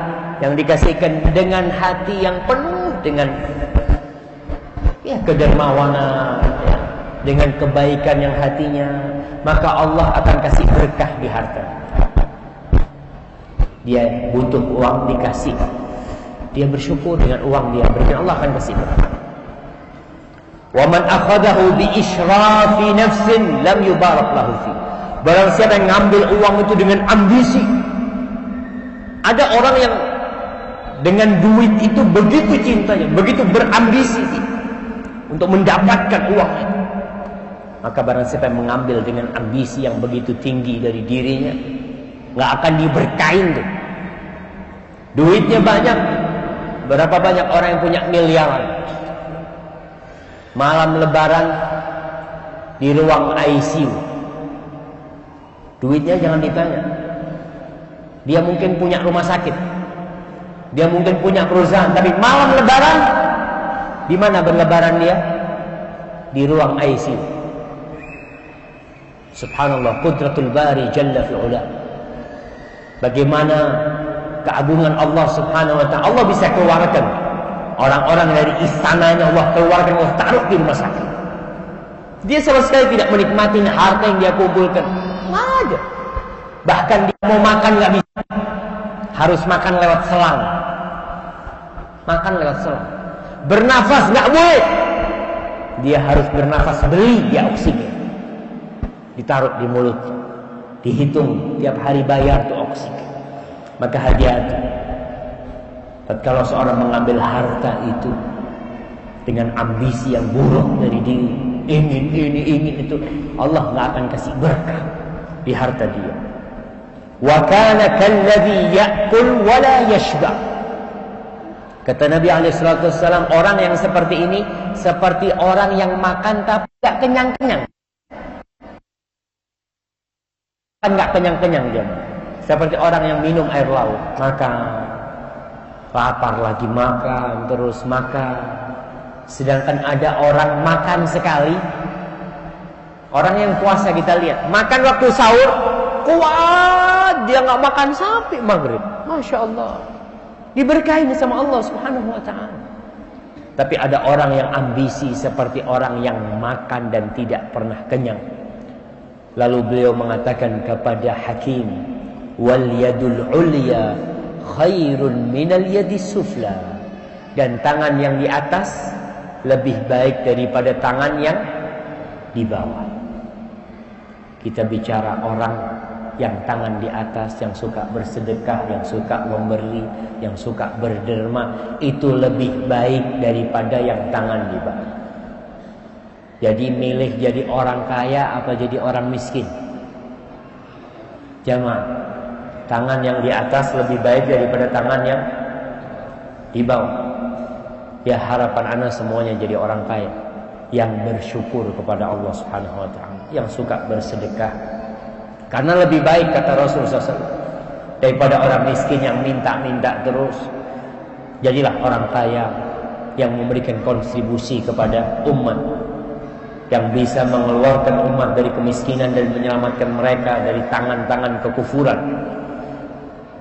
yang dikasihkan dengan hati yang penuh dengan kedermawanan, dengan kebaikan yang hatinya, maka Allah akan kasih berkah di harta. Dia butuh uang, dikasih. Dia bersyukur dengan uang dia berikan, Allah akan kasih berkah. Wa man akhadahu bi israfi nafsin lam yubarak lahu fi. Barang siapa yang ngambil uang itu dengan ambisi. Ada orang yang dengan duit itu begitu cintanya, begitu berambisi untuk mendapatkan uang itu. Maka barang siapa yang mengambil dengan ambisi yang begitu tinggi dari dirinya, nggak akan diberkahin tuh. Duitnya banyak. Berapa banyak orang yang punya miliaran. Malam lebaran di ruang ICU. Duitnya jangan ditanya. Dia mungkin punya rumah sakit. Dia mungkin punya perusahaan, tapi malam lebaran di mana berlebaran dia? Di ruang ICU. Subhanallah, qudratul bari jalla fi'ula. Bagaimana keagungan Allah Subhanahu wa ta'ala. Allah bisa keluarkan orang-orang dari istananya, Allah keluarkan, Allah taruh di rumah sakit. Dia sama sekali tidak menikmati harta yang dia kumpulkan. Nggak ada. Bahkan dia mau makan nggak bisa. Harus makan lewat selang. Makan lewat selang. Bernafas nggak boleh. Dia harus bernafas, beli dia oksigen. Ditaruh di mulut. Dihitung tiap hari bayar tuh oksigen. Maka hati-hati. Kalau seorang mengambil harta itu dengan ambisi yang buruk dari diri, ingin itu, Allah nggak akan kasih berkah di harta dia. Wa kana kalladhi ya'kul wa la yashba. Kata Nabi SAW, orang yang seperti ini seperti orang yang makan tapi tidak kenyang-kenyang. Kan nggak kenyang-kenyang dia. Seperti orang yang minum air laut, makan, lapar lagi makan, terus makan. Sedangkan ada orang makan sekali. Orang yang puasa kita lihat, makan waktu sahur, kuat, dia nggak makan sampai maghrib. Masya Allah, diberkahi sama Allah Subhanahu wa ta'ala. Tapi ada orang yang ambisi seperti orang yang makan dan tidak pernah kenyang. Lalu beliau mengatakan kepada Hakim, wal yadul ulya khairun minal yadis sufla. Dan tangan yang di atas lebih baik daripada tangan yang di bawah. Kita bicara orang yang tangan di atas, yang suka bersedekah, yang suka memberi, yang suka berderma, itu lebih baik daripada yang tangan di bawah. Jadi milih jadi orang kaya apa jadi orang miskin? Jamaah, tangan yang di atas lebih baik daripada tangan yang di bawah. Ya harapan Anda semuanya jadi orang kaya. yang bersyukur kepada Allah Subhanahu wa taala, yang suka bersedekah. Karena lebih baik, kata Rasulullah SAW, daripada orang miskin yang minta-minta terus. Jadilah orang kaya yang memberikan kontribusi kepada umat, yang bisa mengeluarkan umat dari kemiskinan dan menyelamatkan mereka dari tangan-tangan kekufuran.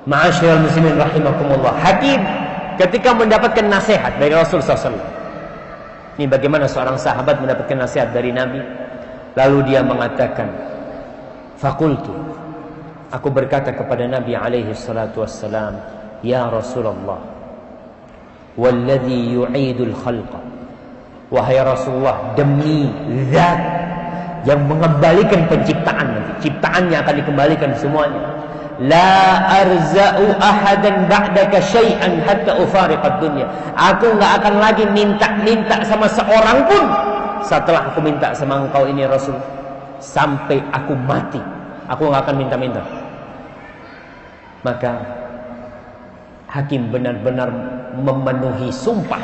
Ma'asyiral muslimin rahimakumullah. Hakim ketika mendapatkan nasihat dari Rasulullah SAW. Ini bagaimana seorang sahabat mendapatkan nasihat dari Nabi. Lalu dia mengatakan, Fakultu, aku berkata kepada Nabi alaihi salatu wassalam, Ya Rasulullah, walladhi yu'idul khalqa, wahai Rasulullah, demi zat yang mengembalikan penciptaan nanti, ciptaannya akan dikembalikan semuanya, la arza'u ahadan ba'daka syai'an hatta ufariqad dunya, aku enggak akan lagi minta-minta sama seorang pun setelah aku minta sama engkau ini Rasul, sampai aku mati, aku enggak akan minta-minta. Maka Hakim benar-benar memenuhi sumpah.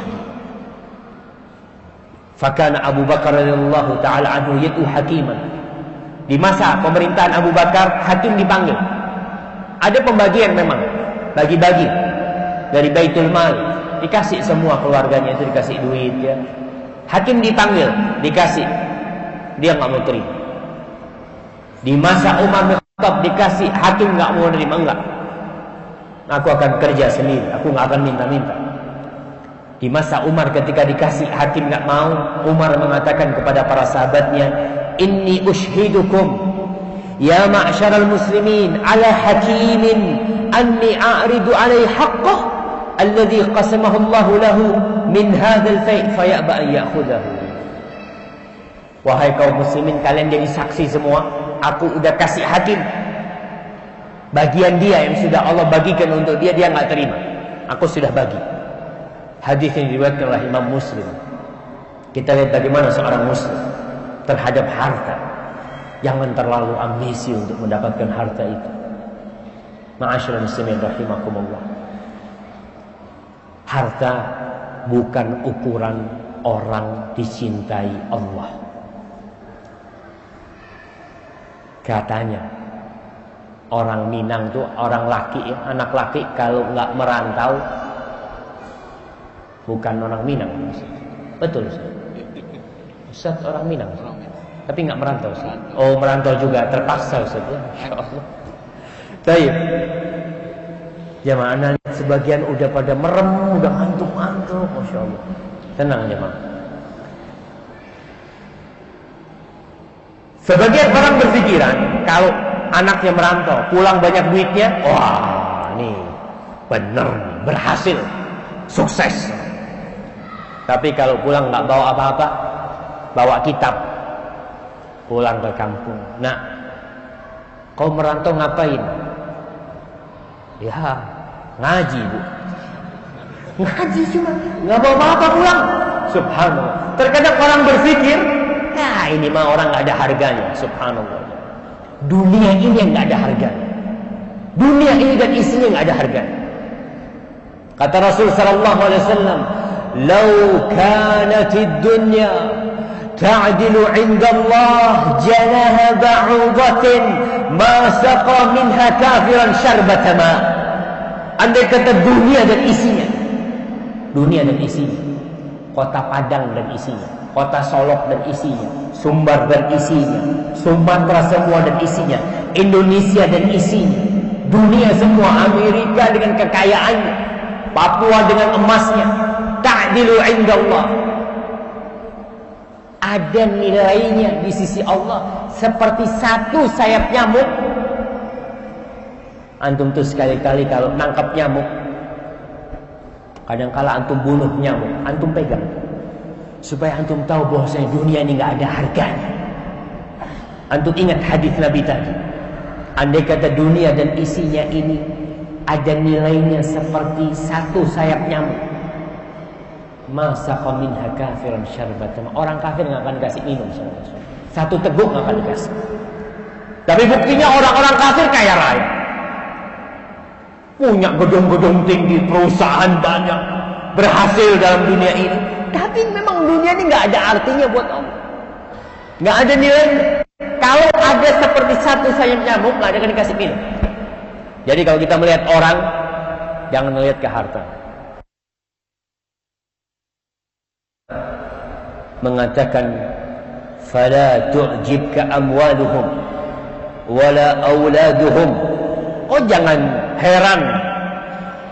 Fakana Abu Bakar radhiyallahu taala anhu yaitu hakiman. Di masa pemerintahan Abu Bakar, hakim dipanggil. Ada pembagian memang, bagi-bagi dari Baitul Mal, dikasih semua keluarganya itu, dikasih duit ya. Hakim dipanggil, dikasih, dia nggak mau terima. Di masa Umar bin Khattab dikasih, hakim nggak mau terima, enggak. Aku akan kerja sendiri, aku nggak akan minta-minta. Di masa Umar ketika dikasih, hakim nggak mau. Umar mengatakan kepada para sahabatnya, Inni ushhidukum ya ma'syaral muslimin ala hakimin anni a'ridu alaihi haqqah alladhi qasamahu Allahu lahu min hadzal fai' fayaba an ya'khudahu. Wahai kaum muslimin, kalian jadi saksi semua, aku udah kasih hakim bagian dia yang sudah Allah bagikan untuk dia, dia nggak terima. Aku sudah bagi. Hadis yang diriwayatkan oleh Imam Muslim. Kita lihat bagaimana seorang muslim terhadap harta. Jangan terlalu ambisi untuk mendapatkan harta itu. Ma'asyiral muslimin rahimakumullah. Harta bukan ukuran orang dicintai Allah. Katanya orang Minang tuh, orang laki ya, anak laki kalau nggak merantau bukan orang Minang. Betul Ustaz? Ustaz orang Minang, tapi nggak merantau Ustaz. Oh merantau juga, terpaksa Ustaz ya. Insyaallah. Baik. Jamaah sebagian udah pada merem, udah ngantuk-ngantuk, Masya Allah. Tenang jamaah. Sebagian orang berpikiran kalau anaknya merantau, pulang banyak duitnya, wah nih bener nih, berhasil, sukses. Tapi kalau pulang nggak bawa apa-apa, bawa kitab, pulang ke kampung. Nah, kau merantau ngapain? Ya, ngaji Bu. Ngaji cuma, nggak bawa apa-apa pulang. Subhanallah. Terkadang orang berpikir, nah ini mah orang nggak ada harganya. Subhanallah. Dunia ini yang nggak ada harganya. Dunia ini dan isinya nggak ada harganya. Kata Rasul sallallahu alaihi wasallam, "Lau kanatid dunya ta'dilu 'inda Allah janaha ba'udatin ma saqa minha kafiran syarbata ma." Andai kata dunia dan isinya, Kota Padang dan isinya, Kota Solok dan isinya, Sumbar dan isinya, Sumatera semua dan isinya, Indonesia dan isinya, dunia semua, Amerika dengan kekayaannya, Papua dengan emasnya, ta'dilu 'inda Allah, ada nilainya di sisi Allah seperti satu sayap nyamuk. Antum tuh sekali-kali kalau nangkap nyamuk, kadang-kala antum bunuh nyamuk, antum pegang supaya antum tahu bahwasanya dunia ini nggak ada harganya. Antum ingat hadis Nabi tadi, andai kata dunia dan isinya ini ada nilainya seperti satu sayap nyamuk, masa minha kafiran syarbatan, orang kafir nggak akan dikasih minum, satu teguk nggak akan dikasih. Tapi buktinya orang-orang kafir kaya raya, punya gedung-gedung tinggi, perusahaan banyak, berhasil dalam dunia ini, Tapi memang dunia ini nggak ada artinya buat Allah. Nggak ada nilai. Kalau ada seperti satu sayap nyamuk, nggak ada yang dikasih minum. Jadi kalau kita melihat orang, jangan melihat ke harta. Mengatakan, "Fala tu'jibka amwaluhum wala auladuhum." Oh, jangan heran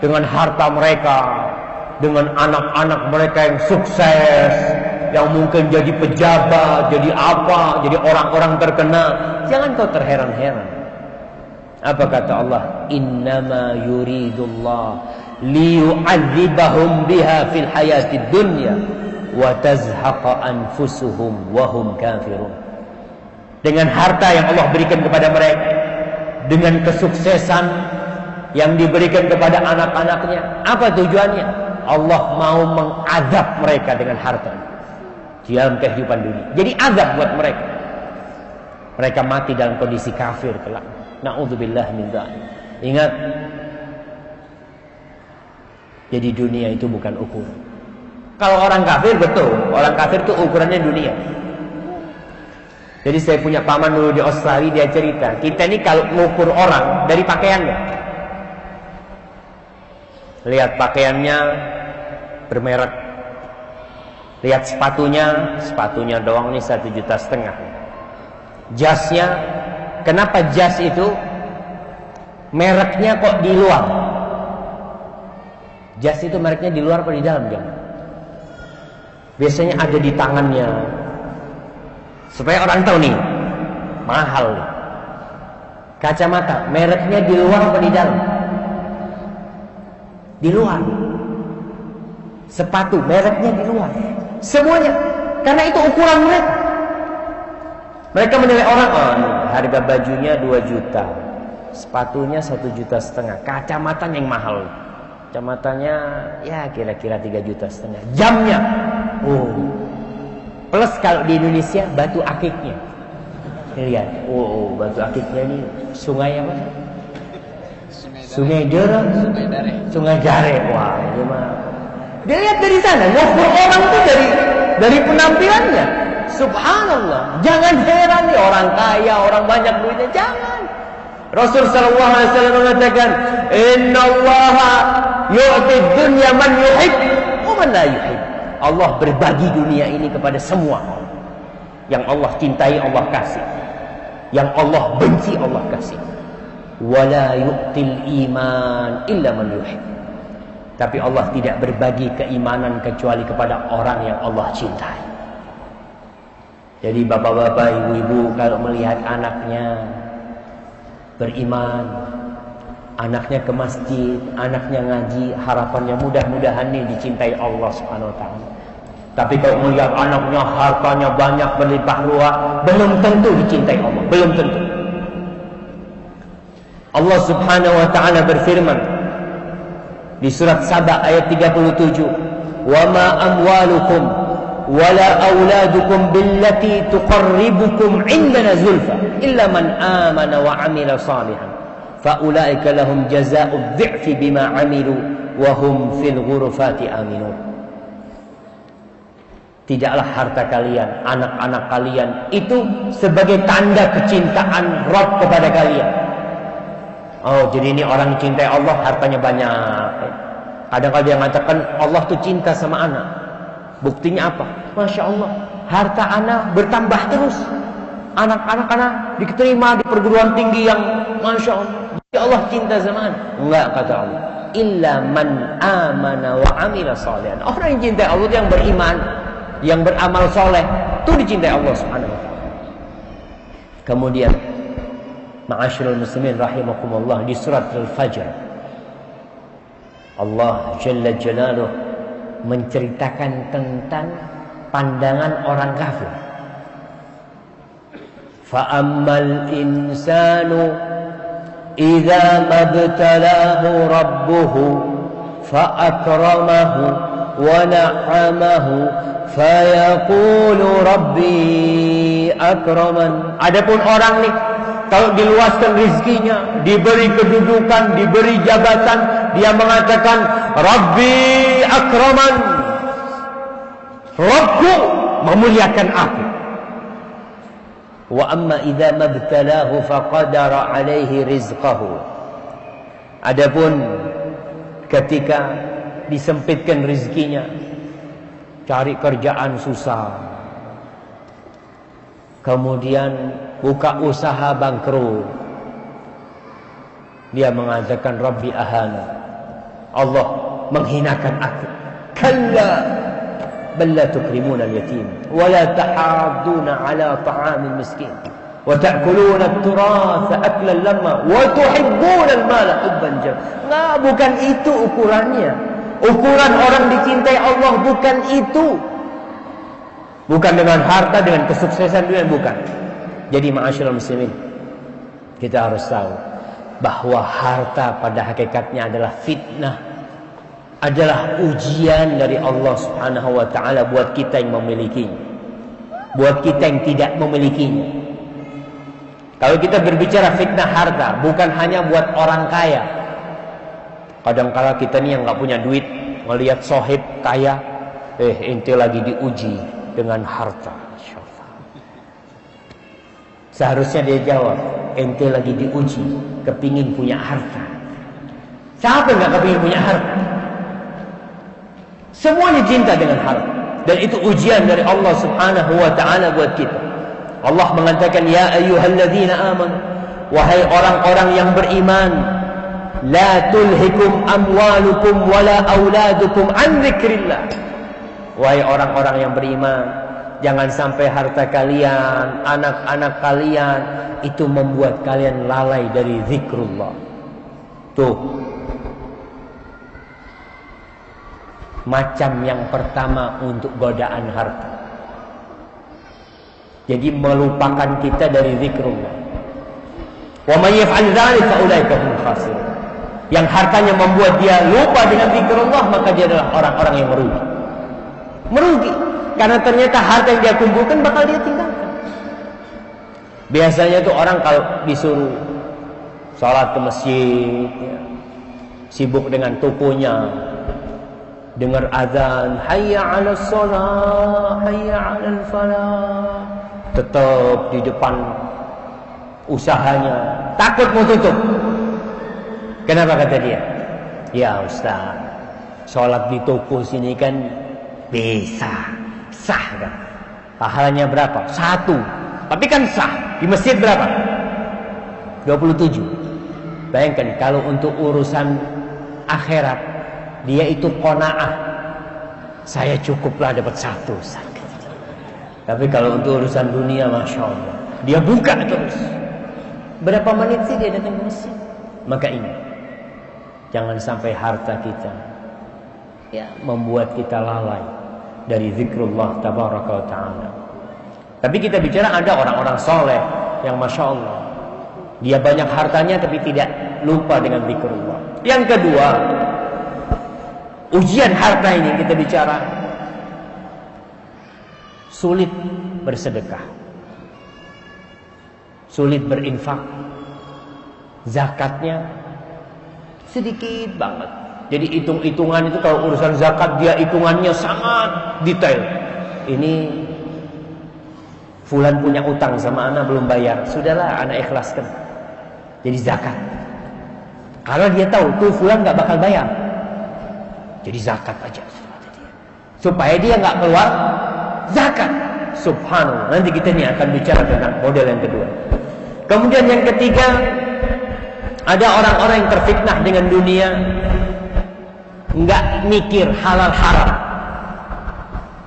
dengan harta mereka, dengan anak-anak mereka yang sukses, yang mungkin jadi pejabat, jadi apa, jadi orang-orang terkenal. Jangan kau terheran-heran. Apa kata Allah? Innama yuridullah liyu'adzibahum biha fil hayatid dunya wa tazhaqa anfusuhum wa hum kafirun. Dengan harta yang Allah berikan kepada mereka, dengan kesuksesan yang diberikan kepada anak-anaknya, apa tujuannya? Allah mau mengadab mereka dengan harta di dalam kehidupan dunia. Jadi azab buat mereka. Mereka mati dalam kondisi kafir kelak. Na'udzubillah min dzalik. Ingat, jadi dunia itu bukan ukuran. Kalau orang kafir, betul, orang kafir itu ukurannya dunia. Jadi saya punya paman dulu di Australia, dia cerita, kita ini kalau mengukur orang dari pakaiannya. Lihat pakaiannya bermerek. Lihat sepatunya doang nih 1,5 juta. Jasnya, kenapa jas itu mereknya kok di luar? Jas itu mereknya di luar atau di dalam jam? Biasanya ada di tangannya, supaya orang tahu nih mahal nih. Kacamata mereknya di luar atau di dalam? Di luar. Sepatu mereknya di luar. Semuanya, karena itu ukuran mereka. Mereka menilai orang, oh, harga bajunya 2 juta, sepatunya 1,5 juta, kacamatanya yang mahal, kacamatanya ya kira-kira 3,5 juta. Jamnya, oh, plus kalau di Indonesia batu akiknya, lihat, oh, batu akiknya ini sungai apa? Sungai Dere, Sungai Jare, wah, ini mah. Dilihat dari sana, ngukur orang itu dari penampilannya. Subhanallah, jangan heran nih orang kaya, orang banyak duitnya, jangan. Rasul sallallahu alaihi wasallam mengatakan, "Innallaha yu'tid dunya man yuhib wa man la yuhib." Allah berbagi dunia ini kepada semua orang. Yang Allah cintai Allah kasih, yang Allah benci Allah kasih. Wala yu'til iman illa man yuhib. Tapi Allah tidak berbagi keimanan kecuali kepada orang yang Allah cintai. Jadi bapak-bapak, ibu-ibu kalau melihat anaknya beriman, anaknya ke masjid, anaknya ngaji, harapannya mudah-mudahan nih dicintai Allah Subhanahu wa taala. Tapi kalau melihat anaknya hartanya banyak berlimpah ruah, belum tentu dicintai Allah, belum tentu. Allah Subhanahu wa taala berfirman di surat Saba ayat 37, "Wa ma amwalukum wala auladukum billati tuqarribukum indana zulfa illa man amana wa amila salihan fa ulaika lahum jazaa'ud dhi'fi bima 'amilu wa hum fil ghurfati aminun." Tidaklah harta kalian, anak-anak kalian itu sebagai tanda kecintaan Rabb kepada kalian. Oh, jadi ini orang cintai Allah, hartanya banyak. Kadang-kadang dia mengatakan Allah tuh cinta sama anak. Buktinya apa? Masya Allah, harta anak bertambah terus. Anak-anak anak diterima di perguruan tinggi yang Masya Allah. Jadi Allah cinta sama anak. Enggak, kata Allah. Illa man amana wa amila salihan. Orang yang cintai Allah yang beriman, yang beramal soleh, itu dicintai Allah Subhanahu wa taala. Kemudian ma'asyiral muslimin rahimakumullah, di surat Al-Fajr Allah Jalla Jalaluh menceritakan tentang pandangan orang kafir. Fa'ammal insanu idza mabtalahu rabbuhu fa'akramahu wa na'amahu fayaqulu rabbi akraman. Adapun orang nih kalau diluaskan rizkinya, diberi kedudukan, diberi jabatan, dia mengatakan Rabbi akraman. Rabbku memuliakan aku. Wa amma idza mabtalahu faqadara alaihi rizqahu. Adapun ketika disempitkan rezekinya, cari kerjaan susah, kemudian buka usaha bangkrut, dia mengatakan Rabbi ahana, Allah menghinakan aku. Kalla bal la tukrimuna al-yatim wa la tahadduna ala ta'amil miskin wa ta'kuluna at-turatha aklan lamma wa tuhibbuna al-mala hubban jamma. Nah, bukan itu ukurannya. Ukuran orang dicintai Allah bukan itu. Bukan dengan harta, dengan kesuksesan dunia, bukan. Jadi ma'asyiral muslimin, kita harus tahu bahwa harta pada hakikatnya adalah fitnah, adalah ujian dari Allah Subhanahu wa taala buat kita yang memilikinya, buat kita yang tidak memilikinya. Kalau kita berbicara fitnah harta, bukan hanya buat orang kaya. Kadang-kala kita nih yang nggak punya duit, ngelihat sohib kaya, ente lagi diuji dengan harta. Seharusnya dia jawab, ente lagi diuji, kepingin punya harta. Siapa nggak kepingin punya harta? Semuanya cinta dengan harta, dan itu ujian dari Allah Subhanahu wa taala buat kita. Allah mengatakan, ya ayyuhalladzina amanu, wahai orang-orang yang beriman, la tulhikum amwalukum wala auladukum an dzikrillah. Wahai orang-orang yang beriman, jangan sampai harta kalian, anak-anak kalian itu membuat kalian lalai dari zikrullah. Tuh, macam yang pertama untuk godaan harta. Jadi melupakan kita dari zikrullah. Wa may yaf'al dzalika ulaika hum khasirun. Yang hartanya membuat dia lupa dengan zikrullah, maka dia adalah orang-orang yang merugi. Merugi karena ternyata harta yang dia kumpulkan bakal dia tinggalkan. Biasanya tuh orang kalau disuruh sholat ke masjid, ya, sibuk dengan tokonya, dengar azan, hayya 'alas shalah, hayya 'alal falah, tetap di depan usahanya, takut mau tutup. Kenapa kata dia? Ya Ustaz, sholat di toko sini kan bisa, sah kan? Pahalanya berapa? 1. Tapi kan sah. Di masjid berapa? 27. Bayangkan kalau untuk urusan akhirat, dia itu qanaah. Saya cukuplah dapat 1. Tapi kalau untuk urusan dunia, Masya Allah, dia buka terus. Berapa menit sih dia datang ke masjid? Maka ini, jangan sampai harta kita ya membuat kita lalai dari zikrullah tabaraka wa ta'ala. Tapi kita bicara ada orang-orang soleh yang Masya Allah, dia banyak hartanya tapi tidak lupa dengan zikrullah. Yang kedua, ujian harta ini kita bicara sulit bersedekah, sulit berinfak, zakatnya sedikit banget. Jadi hitung-hitungan itu kalau urusan zakat dia hitungannya sangat detail. Ini fulan punya utang sama anak belum bayar, sudahlah anak ikhlaskan. Jadi zakat. Kalau dia tahu tuh fulan nggak bakal bayar, jadi zakat aja supaya dia nggak keluar zakat. Subhanallah. Nanti kita ini akan bicara tentang model yang kedua. Kemudian yang ketiga, ada orang-orang yang terfitnah dengan dunia, nggak mikir halal haram,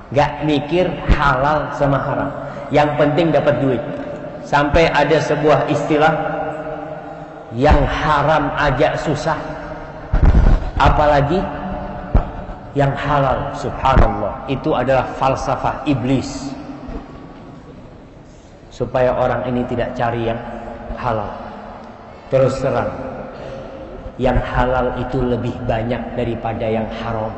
nggak mikir halal sama haram. Yang penting dapat duit. Sampai ada sebuah istilah, yang haram aja susah, apalagi yang halal. Subhanallah. Itu adalah falsafah iblis, supaya orang ini tidak cari yang halal. Terus terang, yang halal itu lebih banyak daripada yang haram.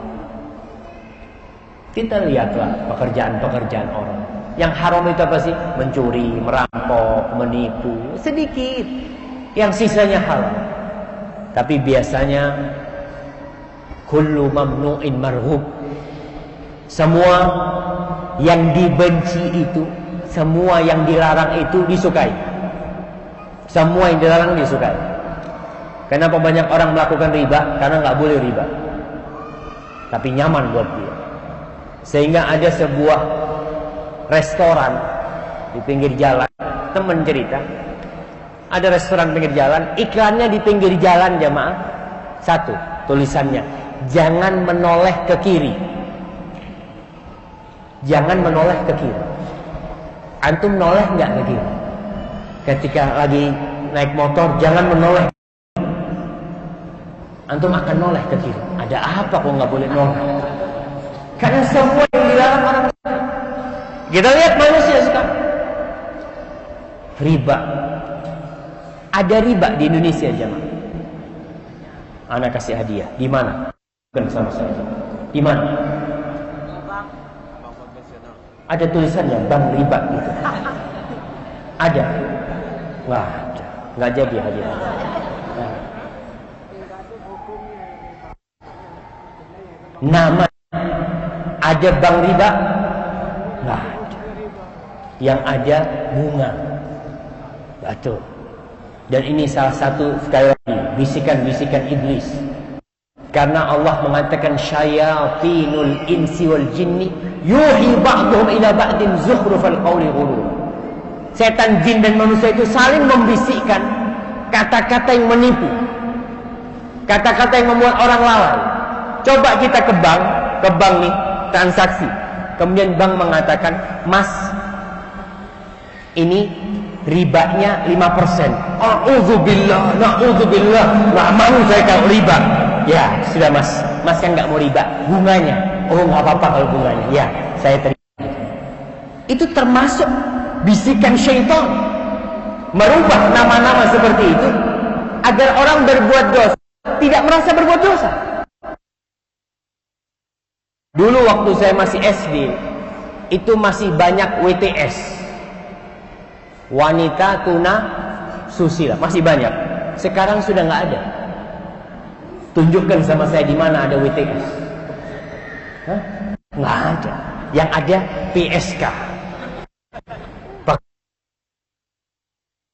Kita lihatlah pekerjaan-pekerjaan orang. Yang haram itu apa sih? Mencuri, merampok, menipu, sedikit. Yang sisanya halal. Tapi biasanya kullu mamnu'in marhub. Semua Yang dibenci itu, semua yang dilarang itu disukai. Semua yang dilarang disukai. Kenapa banyak orang melakukan riba? Karena nggak boleh riba, tapi nyaman buat dia. Sehingga ada sebuah restoran di pinggir jalan, teman cerita, ada restoran pinggir jalan, iklannya di pinggir jalan jamaah. Satu, tulisannya, jangan menoleh ke kiri. Jangan menoleh ke kiri. Antum noleh nggak ke kiri? Ketika lagi naik motor, jangan menoleh. Antum akan noleh ke kiri. Ada apa kok nggak boleh noleh? Karena semua yang dilarang orang. Kita lihat manusia sekarang. Riba. Ada riba di Indonesia jemaah. Anak kasih hadiah. Di mana? Bukan sama saya. Di mana? Ada tulisannya bank riba gitu. Ada. Wah, nggak jadi hadiah. Nama ada bank riba? Nggak ada. Yang ada bunga. Betul. Dan ini salah satu, sekali lagi, bisikan-bisikan iblis. Karena Allah mengatakan syayatinul insi wal jinni yuhi ba'duhum ila ba'din zukhrufal qawli ghurur. Setan, jin dan manusia itu saling membisikkan kata-kata yang menipu, kata-kata yang membuat orang lalai. Coba kita ke bank nih, transaksi. Kemudian bank mengatakan, "Mas, ini ribanya 5%. A'udzubillah, na'udzubillah. Nggak mau saya kalau riba. Ya, sudah mas. Mas kan nggak mau riba. Bunganya. Oh, nggak apa-apa kalau bunganya. Ya, saya terima. Itu termasuk bisikan syaitan. Merubah nama-nama seperti itu agar orang berbuat dosa tidak merasa berbuat dosa. Dulu waktu saya masih SD, itu masih banyak WTS. Wanita tuna susila, masih banyak. Sekarang sudah nggak ada. Tunjukkan sama saya di mana ada WTS. Hah? Nggak ada. Yang ada PSK.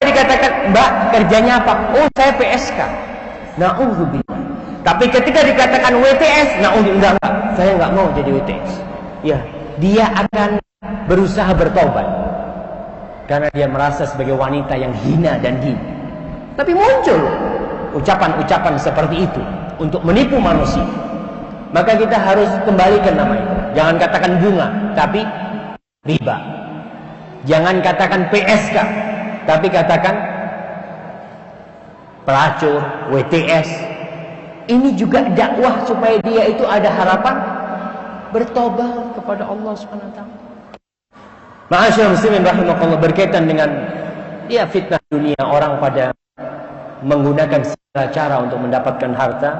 Dikatakan, Mbak kerjanya apa? Oh, saya PSK. Na'udzubillah. Tapi ketika dikatakan WTS, na'udzubillah, enggak, saya nggak mau jadi WTS. Ya, dia akan berusaha bertobat. Karena dia merasa sebagai wanita yang hina dan hina. Tapi muncul ucapan-ucapan seperti itu untuk menipu manusia. Maka kita harus kembalikan nama itu. Jangan katakan bunga, tapi riba. Jangan katakan PSK, tapi katakan pelacur, WTS. Ini juga dakwah supaya dia itu ada harapan bertobat kepada Allah Subhanahu wa taala. Ma'asyiral muslimin rahimakumullah, berkaitan dengan fitnah dunia, orang pada menggunakan segala cara untuk mendapatkan harta,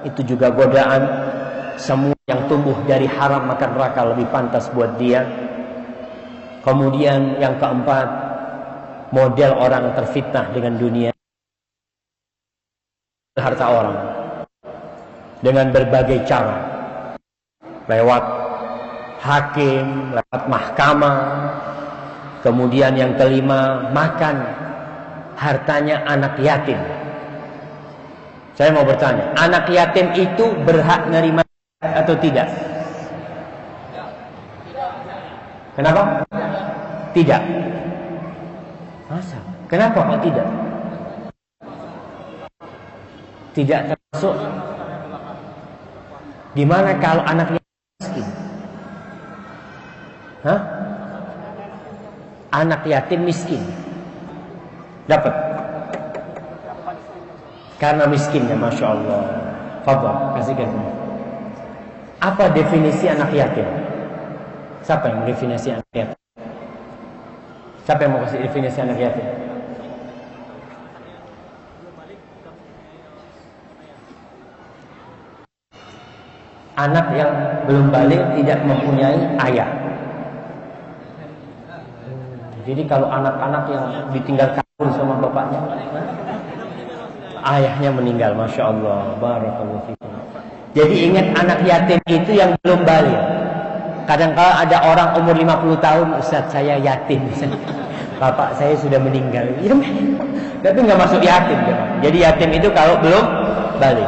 itu juga godaan. Semua yang tumbuh dari haram maka neraka lebih pantas buat dia. Kemudian yang keempat, model orang terfitnah dengan dunia, harta orang dengan berbagai cara, lewat hakim, lewat mahkamah. Kemudian yang kelima, makan hartanya anak yatim. Saya mau bertanya, anak yatim itu berhak menerima atau tidak? Kenapa? Tidak. Masa? Kenapa kok tidak? Tidak termasuk. Gimana kalau anaknya miskin? Hah? Anak yatim miskin dapat karena miskinnya, masya Allah. Fadhal, kasihkan. Apa definisi anak yatim? Siapa yang mendefinisi anak yatim? Siapa yang mau kasih definisi anak yatim? Anak yang belum balik, tidak mempunyai ayah. Jadi kalau anak-anak yang ditinggal kabur sama bapaknya, ayahnya meninggal, masya Allah, barakallahu fikum. Jadi ingat, anak yatim itu yang belum balik. Kadang-kala ada orang umur 50 tahun, Ustaz saya yatim. Bapak saya sudah meninggal. Ya, tapi nggak masuk yatim. Jadi yatim itu kalau belum balik.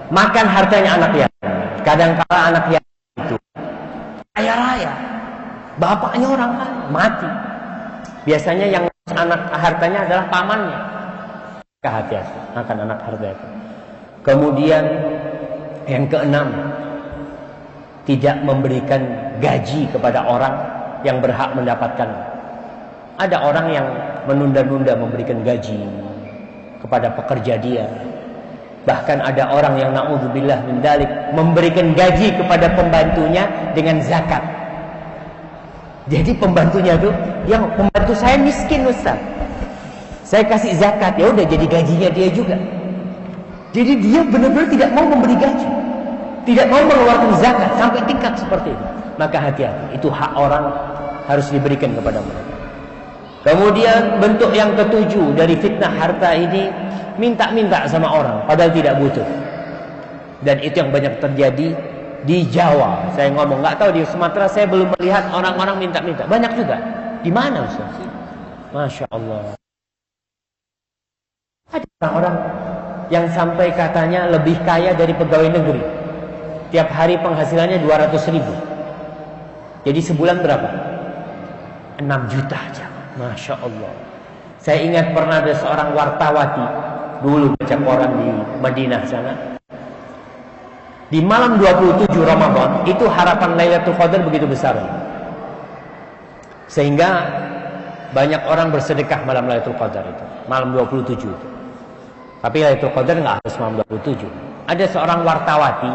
Makan hartanya anak yatim. Kadang-kala anak yatim itu kaya raya. Bapaknya orang kaya, mati. Biasanya yang anak hartanya adalah pamannya. Hati-hati akan anak harta itu. Kemudian yang keenam, tidak memberikan gaji kepada orang yang berhak mendapatkan. Ada orang yang menunda-nunda memberikan gaji kepada pekerja dia. Bahkan ada orang yang na'udzubillah min dzalik memberikan gaji kepada pembantunya dengan zakat. Jadi pembantunya tuh, yang pembantu saya miskin Ustaz, saya kasih zakat, ya udah jadi gajinya dia juga. Jadi dia benar-benar tidak mau memberi gaji, tidak mau mengeluarkan zakat sampai tingkat seperti itu. Maka hati-hati, itu hak orang, harus diberikan kepada mereka. Kemudian bentuk yang ketujuh dari fitnah harta ini, minta-minta sama orang padahal tidak butuh. Dan itu yang banyak terjadi di Jawa. Saya ngomong, nggak tahu di Sumatera saya belum melihat orang-orang minta-minta. Banyak juga. Di mana Ustaz? Masya Allah. Ada orang yang sampai katanya lebih kaya dari pegawai negeri. Tiap hari penghasilannya 200.000. Jadi sebulan berapa? 6 juta aja. Masya Allah. Saya ingat pernah ada seorang wartawati dulu baca koran di Madinah sana. Di malam 27 Ramadan itu harapan Lailatul Qadar begitu besar, sehingga banyak orang bersedekah malam Lailatul Qadar itu, malam 27 itu. Tapi Lailatul Qadar nggak harus malam 27. Ada seorang wartawati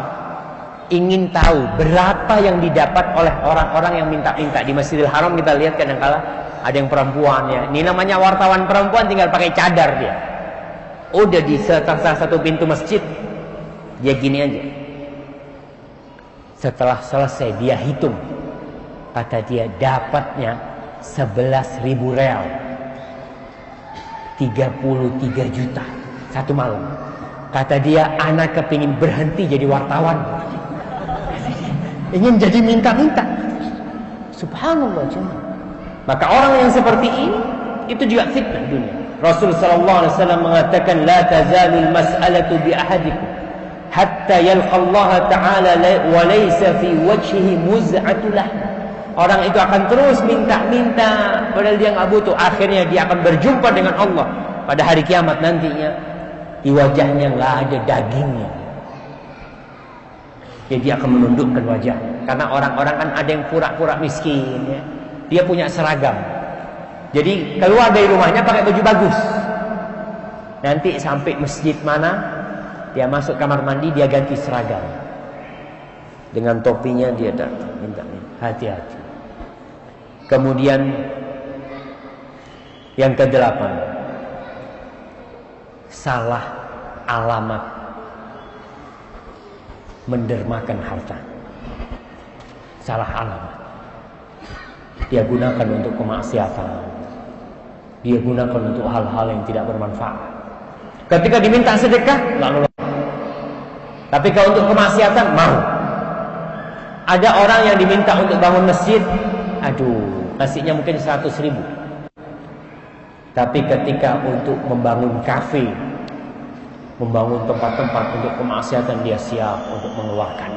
ingin tahu berapa yang didapat oleh orang-orang yang minta-minta di Masjidil Haram. Kita lihat kadang-kala ada yang perempuan ya. Ini namanya wartawan perempuan, tinggal pakai cadar dia. Udah di salah satu pintu masjid, dia gini aja. Setelah selesai dia hitung, kata dia dapatnya 11.000 real, 33 juta satu malam. Kata dia, anak kepingin berhenti jadi wartawan, ingin jadi minta-minta. Subhanallah jemaah. Maka orang yang seperti ini itu juga fitnah dunia. Rasul sallallahu alaihi wasallam mengatakan, la tazalul mas'alatu bi ahadikum hatta yalqa Allah ta'ala wa laysa fi wajhihi muz'atu lahm. Orang itu akan terus minta-minta padahal dia enggak butuh. Akhirnya dia akan berjumpa dengan Allah pada hari kiamat nantinya. Di wajahnya enggak ada dagingnya. Jadi dia akan menundukkan wajahnya. Karena orang-orang kan ada yang pura-pura miskin ya. Dia punya seragam. Jadi keluar dari rumahnya pakai baju bagus. Nanti sampai masjid mana, dia masuk kamar mandi, dia ganti seragam. Dengan topinya dia datang, minta. Hati-hati. Kemudian yang ke-8, salah alamat mendermakan harta. Salah alamat. Dia gunakan untuk kemaksiatan. Dia gunakan untuk hal-hal yang tidak bermanfaat. Ketika diminta sedekah, nggak nolak. Tapi kalau untuk kemaksiatan, mau. Ada orang yang diminta untuk bangun masjid, aduh, nasinya mungkin 100.000. Tapi ketika untuk membangun kafe, membangun tempat-tempat untuk kemaksiatan, dia siap untuk mengeluarkan.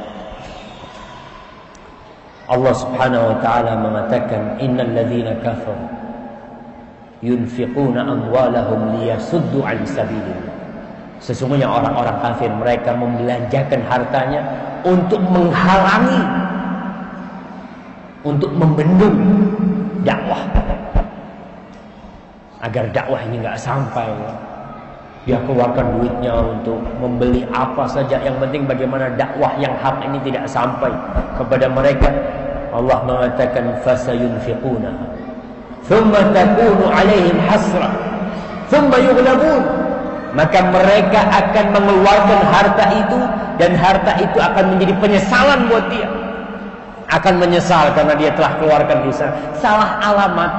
Allah Subhanahu wa taala mengatakan, innal ladzina kafaru yunfiquna amwalahum liyasuddu 'an sabilillah. Sesungguhnya orang-orang kafir, mereka membelanjakan hartanya untuk menghalangi, untuk membendung dakwah, agar dakwah ini nggak sampai. Dia keluarkan duitnya untuk membeli apa saja, yang penting bagaimana dakwah yang hak ini tidak sampai kepada mereka. Allah mengatakan fasayunfiquna thumma takunu alaihim hasra thumma yughlabun. Maka mereka akan mengeluarkan harta itu, dan harta itu akan menjadi penyesalan buat dia. Akan menyesal karena dia telah keluarkan di sana. Salah alamat,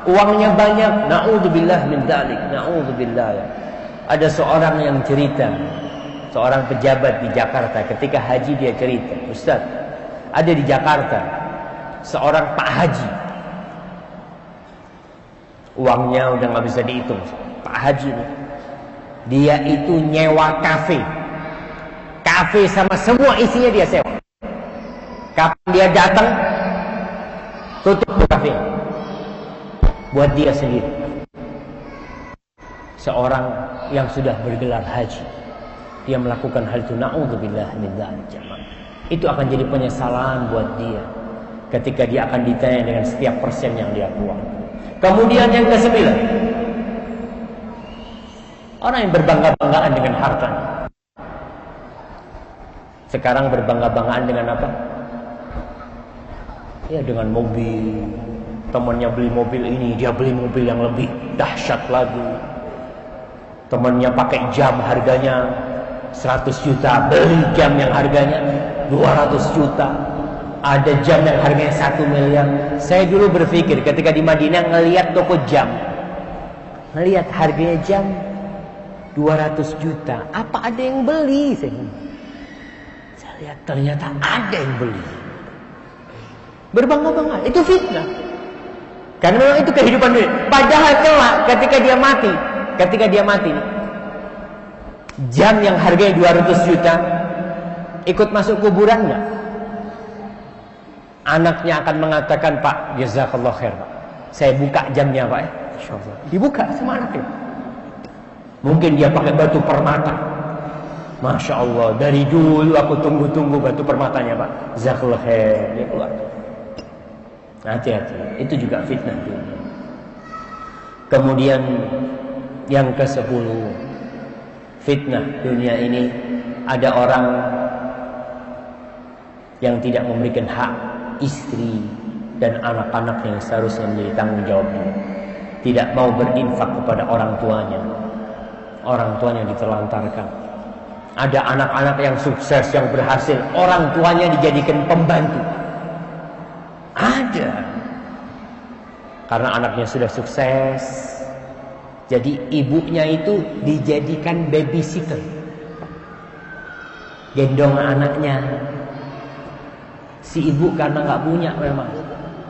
uangnya banyak, na'udzubillah min dzalik, na'udzubillah. Ada seorang yang cerita, seorang pejabat di Jakarta, ketika haji dia cerita, Ustaz, Ada di Jakarta seorang Pak Haji, uangnya udah nggak bisa dihitung. Pak Haji ini, dia itu nyewa kafe sama semua isinya dia sewa. Kapan dia datang, tutup tuh kafe buat dia sendiri. Seorang yang sudah bergelar haji, dia melakukan hal itu, na'udzubillah min dzalik jamaah. Itu akan jadi penyesalan buat dia ketika dia akan ditanya dengan setiap persen yang dia keluar. Kemudian yang ke-9, orang yang berbangga-banggaan dengan hartanya. Sekarang berbangga-banggaan dengan apa? Ya dengan mobil. Temannya beli mobil ini, dia beli mobil yang lebih dahsyat lagi. Temannya pakai jam harganya 100 juta, beli jam yang harganya 200 juta. Ada jam yang harganya 1 miliar. Saya dulu berpikir ketika di Madinah ngelihat toko jam, ngelihat harganya jam 200 juta, apa ada yang beli? Saya lihat ternyata ada yang beli. Berbangga-bangga, itu fitnah. Karena memang itu kehidupan dunia. Padahal kelak ketika dia mati, jam yang harganya 200 juta ikut masuk kuburan enggak? Anaknya akan mengatakan, Pak, jazakallah khair, Pak. Saya buka jamnya, Pak. Insyaallah. Dibuka sama anaknya. Mungkin dia pakai batu permata. Masya Allah, dari dulu aku tunggu-tunggu batu permatanya, Pak. Jazakallah khair. Dia keluar. Hati-hati, itu juga fitnah dunia. Kemudian yang ke-10, fitnah dunia ini, ada orang yang tidak memberikan hak istri dan anak-anak yang seharusnya menjadi tanggung jawabnya. Tidak mau berinfak kepada orang tuanya ditelantarkan. Ada anak-anak yang sukses, yang berhasil, orang tuanya dijadikan pembantu. Ada. Karena anaknya sudah sukses, jadi ibunya itu dijadikan babysitter, gendong anaknya. Si ibu karena nggak punya, memang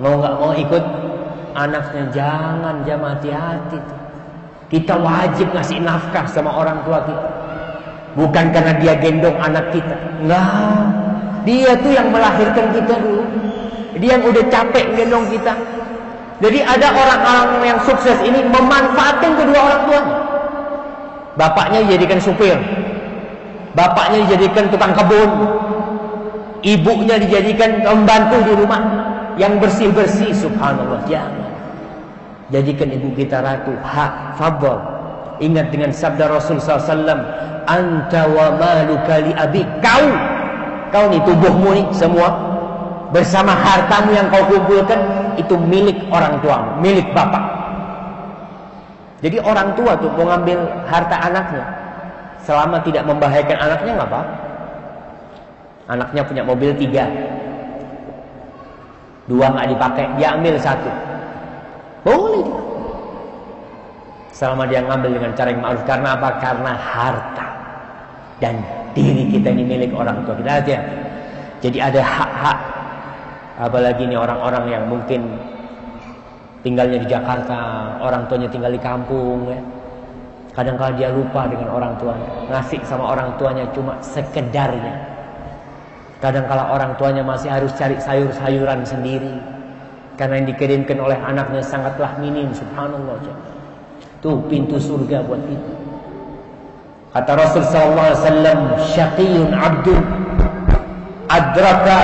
nggak mau ikut anaknya. Jangan, hati-hati. Kita wajib ngasih nafkah sama orang tua kita, bukan karena dia gendong anak kita. Enggak, dia tuh yang melahirkan kita dulu. Dia yang udah capek gendong kita. Jadi ada orang-orang yang sukses ini memanfaatkan kedua orang tuanya. Bapaknya dijadikan supir, bapaknya dijadikan tukang kebun, ibunya dijadikan pembantu di rumah yang bersih-bersih. Subhanallah, jangan. Jadikan ibu kita ratu, hak, fadl. Ingat dengan sabda Rasul SAW, anta wa maluka li abik. Kau nih, tubuhmu nih semua bersama hartamu yang kau kumpulkan itu milik orang tua, milik bapak. Jadi orang tua tuh mau ngambil harta anaknya, selama tidak membahayakan anaknya nggak apa-apa. Anaknya punya mobil 3, 2 nggak dipakai, dia ambil 1, boleh dia. Selama dia ngambil dengan cara yang ma'ruf. Karena apa? Karena harta dan diri kita ini milik orang tua kita aja. Jadi ada hak-hak. Apalagi ini orang-orang yang mungkin tinggalnya di Jakarta, orang tuanya tinggal di kampung, ya. Kadang-kadang dia lupa dengan orang tuanya, ngasih sama orang tuanya cuma sekedarnya. Kadang-kadang orang tuanya masih harus cari sayur-sayuran sendiri, karena yang dikirimkan oleh anaknya sangatlah minim. Subhanallah. Tuh pintu surga buat kita. Kata Rasul SAW, syaqiyun abdun adraka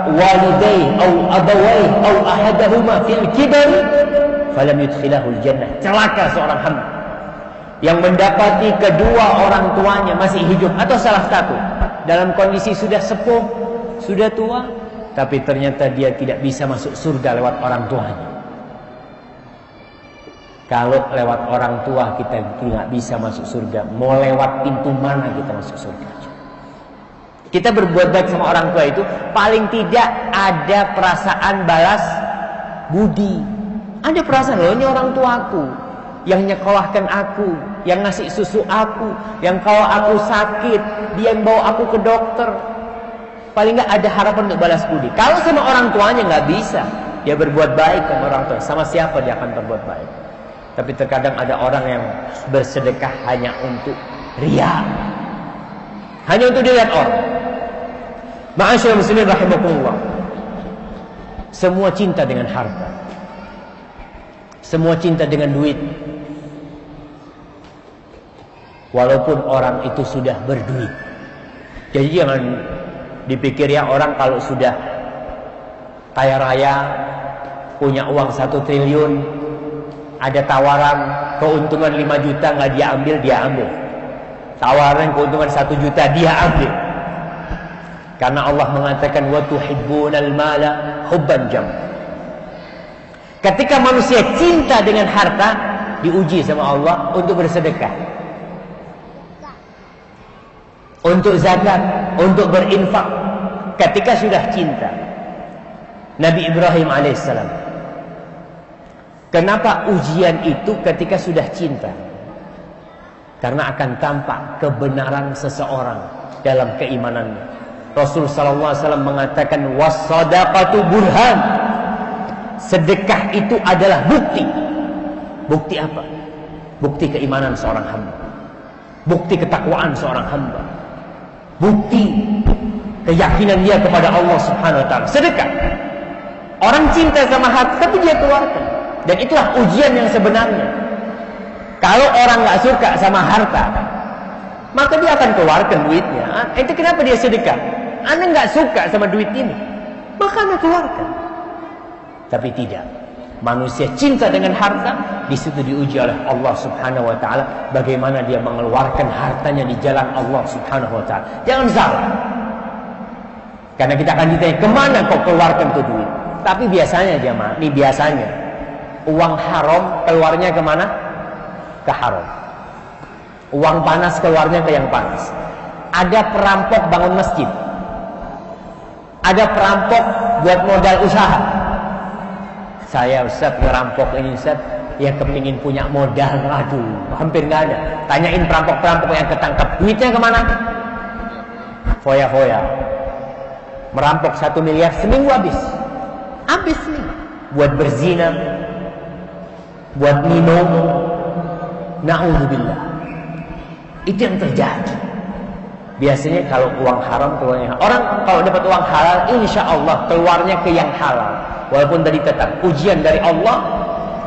walidayhi aw abawayhi aw ahadahuma fil kibar falam yudkhilahul jannah. Celaka seorang hamba yang mendapati kedua orang tuanya masih hidup atau salah satu dalam kondisi sudah sepuh, sudah tua, tapi ternyata dia tidak bisa masuk surga lewat orang tuanya. Kalau lewat orang tua kita tidak bisa masuk surga, mau lewat pintu mana kita masuk surga? Kita berbuat baik sama orang tua itu paling tidak ada perasaan balas budi. Ada perasaan, loh ini orang tuaku yang nyekolahkan aku, yang ngasih susu aku, yang kalau aku sakit dia yang bawa aku ke dokter. paling nggak ada harapan untuk balas budi. Kalau sama orang tuanya nggak bisa, dia berbuat baik sama orang tua, sama siapa dia akan berbuat baik. Tapi terkadang ada orang yang bersedekah hanya untuk riya, hanya untuk dilihat orang. Ma'asyiral muslimin rahimakumullah, semua cinta dengan harta, semua cinta dengan duit, walaupun orang itu sudah berduit. Jadi jangan dipikir ya orang kalau sudah kaya raya, punya uang 1 triliun, ada tawaran keuntungan 5 juta nggak dia ambil. Tawaran keuntungan 1 juta dia ambil. Karena Allah mengatakan wa tuhibbunal mala hubban jam. Ketika manusia cinta dengan harta, diuji sama Allah untuk bersedekah, untuk zakat, untuk berinfak. Ketika sudah cinta, Nabi Ibrahim alaihissalam, kenapa ujian itu ketika sudah cinta? Karena akan tampak kebenaran seseorang dalam keimanannya. Rasul sallallahu alaihi wasallam mengatakan was-shadaqatu burhan. Sedekah itu adalah bukti. Bukti apa? Bukti keimanan seorang hamba, bukti ketakwaan seorang hamba, bukti keyakinan dia kepada Allah Subhanahu wa taala. Sedekah. Orang cinta sama harta tapi dia keluarkan. Dan itulah ujian yang sebenarnya. Kalau orang nggak suka sama harta, maka dia akan keluarkan duitnya. Itu kenapa dia sedekah? Anda nggak suka sama duit ini, maka Anda keluarkan. Tapi tidak. Manusia cinta dengan harta, di situ diuji oleh Allah Subhanahu wa taala bagaimana dia mengeluarkan hartanya di jalan Allah Subhanahu wa taala. Jangan salah. Karena kita akan ditanya, kemana kau keluarkan tuh duit? Tapi biasanya jemaah, ini biasanya uang haram keluarnya kemana? Ke haram. Uang panas keluarnya ke yang panas. Ada perampok bangun masjid, ada perampok buat modal usaha. Saya Ustaz ngerampok ini Ustaz, ya kepingin punya modal. Aduh, hampir nggak ada. Tanyain perampok-perampok yang ketangkap, duitnya kemana? Foya-foya. Merampok 1 miliar seminggu habis. Habis nih. Buat berzina, buat minum. Na'udzubillah. Itu yang terjadi. Biasanya kalau uang haram keluarnya, orang kalau dapat uang halal, insya Allah keluarnya ke yang halal. Walaupun tadi tetap ujian dari Allah,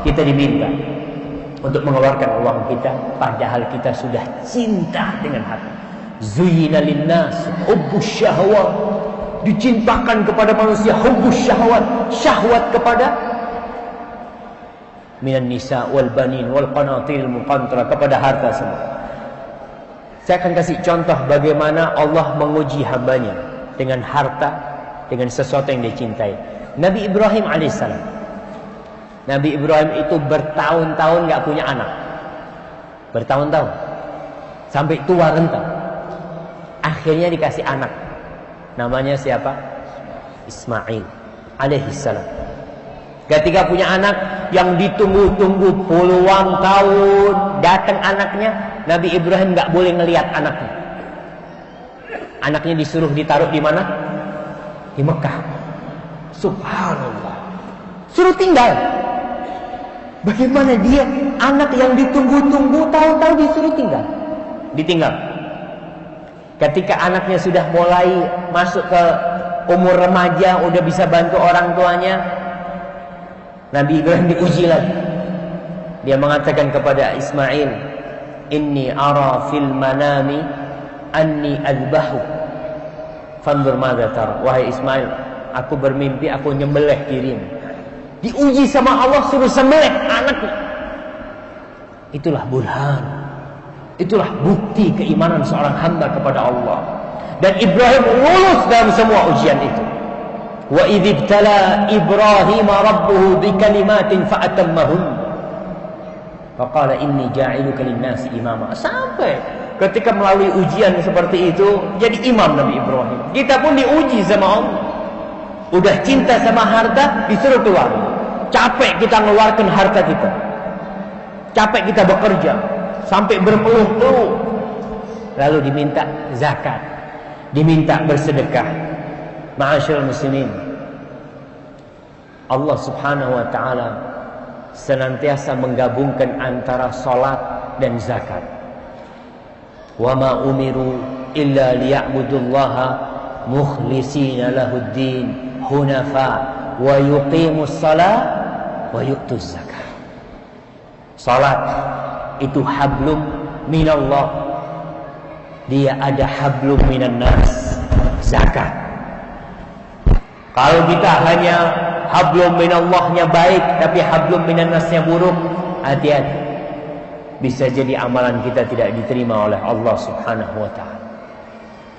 kita diminta untuk mengeluarkan uang kita, padahal kita sudah cinta dengan harta. Zuyyina linnas hubbus syahwat, dicintakan kepada manusia hubbus syahwat, syahwat kepada minan nisa wal banin wal qanatil muqantara, kepada harta semua. Saya akan kasih contoh bagaimana Allah menguji hambanya dengan harta, dengan sesuatu yang dia cintai. Nabi Ibrahim alaihissalam. Nabi Ibrahim itu bertahun-tahun gak punya anak. Bertahun-tahun. Sampai tua renta. Akhirnya dikasih anak. Namanya siapa? Ismail alaihissalam. Ketika punya anak yang ditunggu-tunggu puluhan tahun, datang anaknya, Nabi Ibrahim gak boleh ngelihat anaknya. Anaknya disuruh ditaruh di mana? Di Mekah. Subhanallah. Suruh tinggal. Bagaimana dia, anak yang ditunggu-tunggu, tahu-tahu disuruh tinggal. Ditinggal. Ketika anaknya sudah mulai masuk ke umur remaja, udah bisa bantu orang tuanya, Nabi Ibrahim diuji lagi. Dia mengatakan kepada Ismail, inni ara fil manami anni adbahu fanzur madza tara. Wahai Ismail, aku bermimpi aku nyembelih dirimu. Diuji sama Allah, suruh sembelih anaknya. Itulah burhan. Itulah bukti keimanan seorang hamba kepada Allah. Dan Ibrahim lulus dalam semua ujian itu. Wa idzibtala Ibrahim rabbuhu bikalimatin fa'atammahun. Faqala inni ja'iluka lin-nasi imama. Sampai ketika melalui ujian seperti itu jadi imam Nabi Ibrahim. Kita pun diuji sama Allah. Udah cinta sama harta, disuruh keluar. Capek kita mengeluarkan harta kita. Capek kita bekerja sampai berpeluh-peluh. Lalu diminta zakat, diminta bersedekah. Ma'asyiral muslimin, Allah subhanahu wa ta'ala senantiasa menggabungkan antara salat dan zakat. Wa ma umiru illa liya'budullaha mukhlishina lahuddin hunafa wa yuqimus salat wa yu'tuz zakat. Salat itu hablum minallah, dia ada hablum minan nas. Zakat, kalau kita hanya hablum minallahnya baik tapi hablum minan nasnya buruk, hati-hati, bisa jadi amalan kita tidak diterima oleh Allah subhanahu wa ta'ala.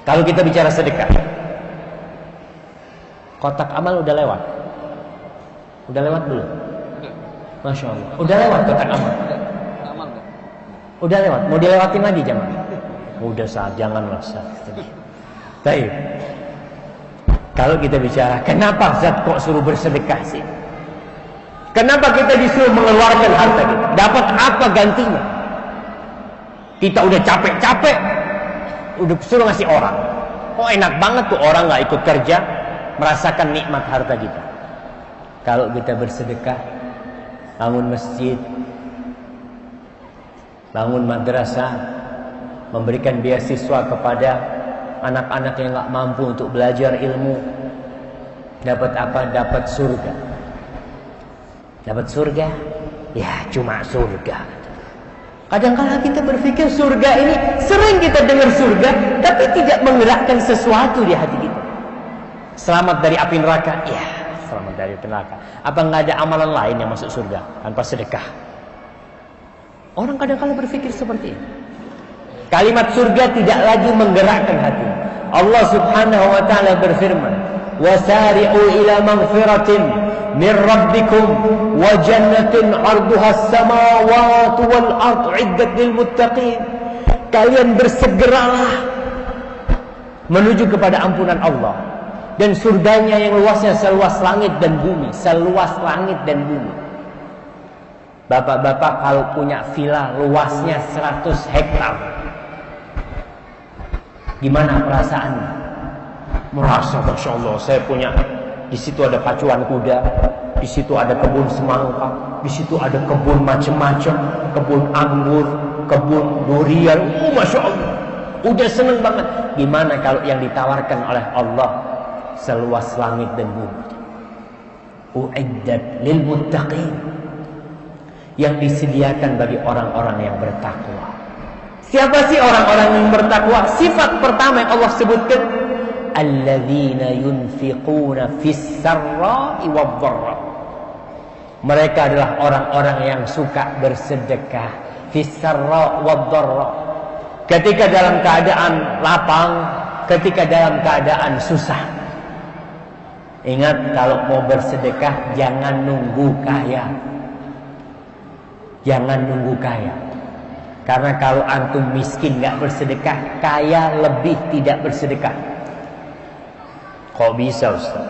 Kalau kita bicara sedekah, kotak amal udah lewat. Udah lewat belum? Masya Allah, udah lewat kotak amal. Udah lewat, mau dilewatin lagi jangan. Udah saat, janganlah saat. Baik. Kalau kita bicara, kenapa Zat kok suruh bersedekah sih? Kenapa kita disuruh mengeluarkan harta kita? Dapat apa gantinya? Kita udah capek-capek, udah suruh ngasih orang. Kok enak banget tuh orang gak ikut kerja, merasakan nikmat harta kita. Kalau kita bersedekah, bangun masjid, bangun madrasah, memberikan beasiswa kepada anak-anak yang gak mampu untuk belajar ilmu, dapat apa? Dapat surga. Dapat surga? Ya cuma surga. Kadang-kadang kita berpikir surga ini, sering kita dengar surga, tapi tidak menggerakkan sesuatu di hati kita. Selamat dari api neraka? Ya, selamat dari api neraka. Apa nggak ada amalan lain yang masuk surga tanpa sedekah? Orang kadang-kadang berpikir seperti ini. Kalimat surga tidak lagi menggerakkan hati. Allah subhanahu wa ta'ala berfirman, wasari'u ila maghfiratin min rabbikum wa jannatin 'arduha as-samawati wal ardu 'iddat lil muttaqin. Kalian bersegeralah menuju kepada ampunan Allah dan surganya yang luasnya seluas langit dan bumi, seluas langit dan bumi. Bapak-bapak kalau punya villa luasnya 100 hektar, gimana perasaannya? Merasa Masya Allah, saya punya, di situ ada pacuan kuda, di situ ada kebun semangka, di situ ada kebun macam-macam, kebun anggur, kebun durian. Masya Allah, udah seneng banget. Gimana kalau yang ditawarkan oleh Allah seluas langit dan bumi? U'iddat lil muttaqin, yang disediakan bagi orang-orang yang bertakwa. Siapa sih orang-orang yang bertakwa? Sifat pertama yang Allah sebutkan, alladzina yunfiquna fis sarra'i wadh-dharra. Mereka adalah orang-orang yang suka bersedekah fis sarra' wadh-dharra. Ketika dalam keadaan lapang, ketika dalam keadaan susah. Ingat, kalau mau bersedekah jangan nunggu kaya. Jangan nunggu kaya. Karena kalau antum miskin gak bersedekah, kaya lebih tidak bersedekah. Kok bisa Ustaz?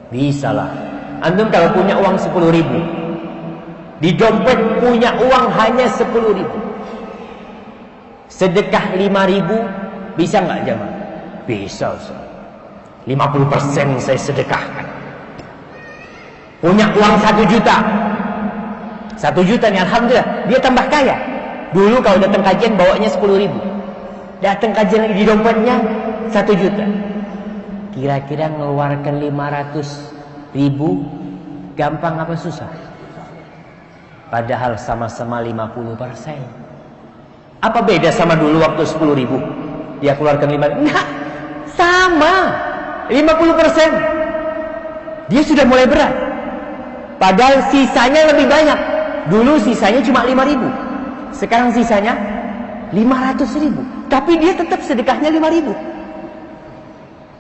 Bisa lah. Antum kalau punya uang 10.000, di dompet punya uang hanya 10.000, sedekah 5.000, bisa gak jamaah? Bisa Ustaz. 50% saya sedekahkan. Punya uang 1 juta, 1 juta nih alhamdulillah, dia tambah kaya. Dulu kalau datang kajian bawanya 10.000, datang kajian lagi di dompetnya 1 juta. Kira-kira ngeluarkan 500.000 gampang apa susah? Padahal sama-sama 50%. Apa beda sama dulu waktu 10.000 dia keluarkan 5? Enggak, sama 50%. Dia sudah mulai berat. Padahal sisanya lebih banyak. Dulu sisanya cuma 5.000. Sekarang sisanya 500.000. Tapi dia tetap sedekahnya 5.000.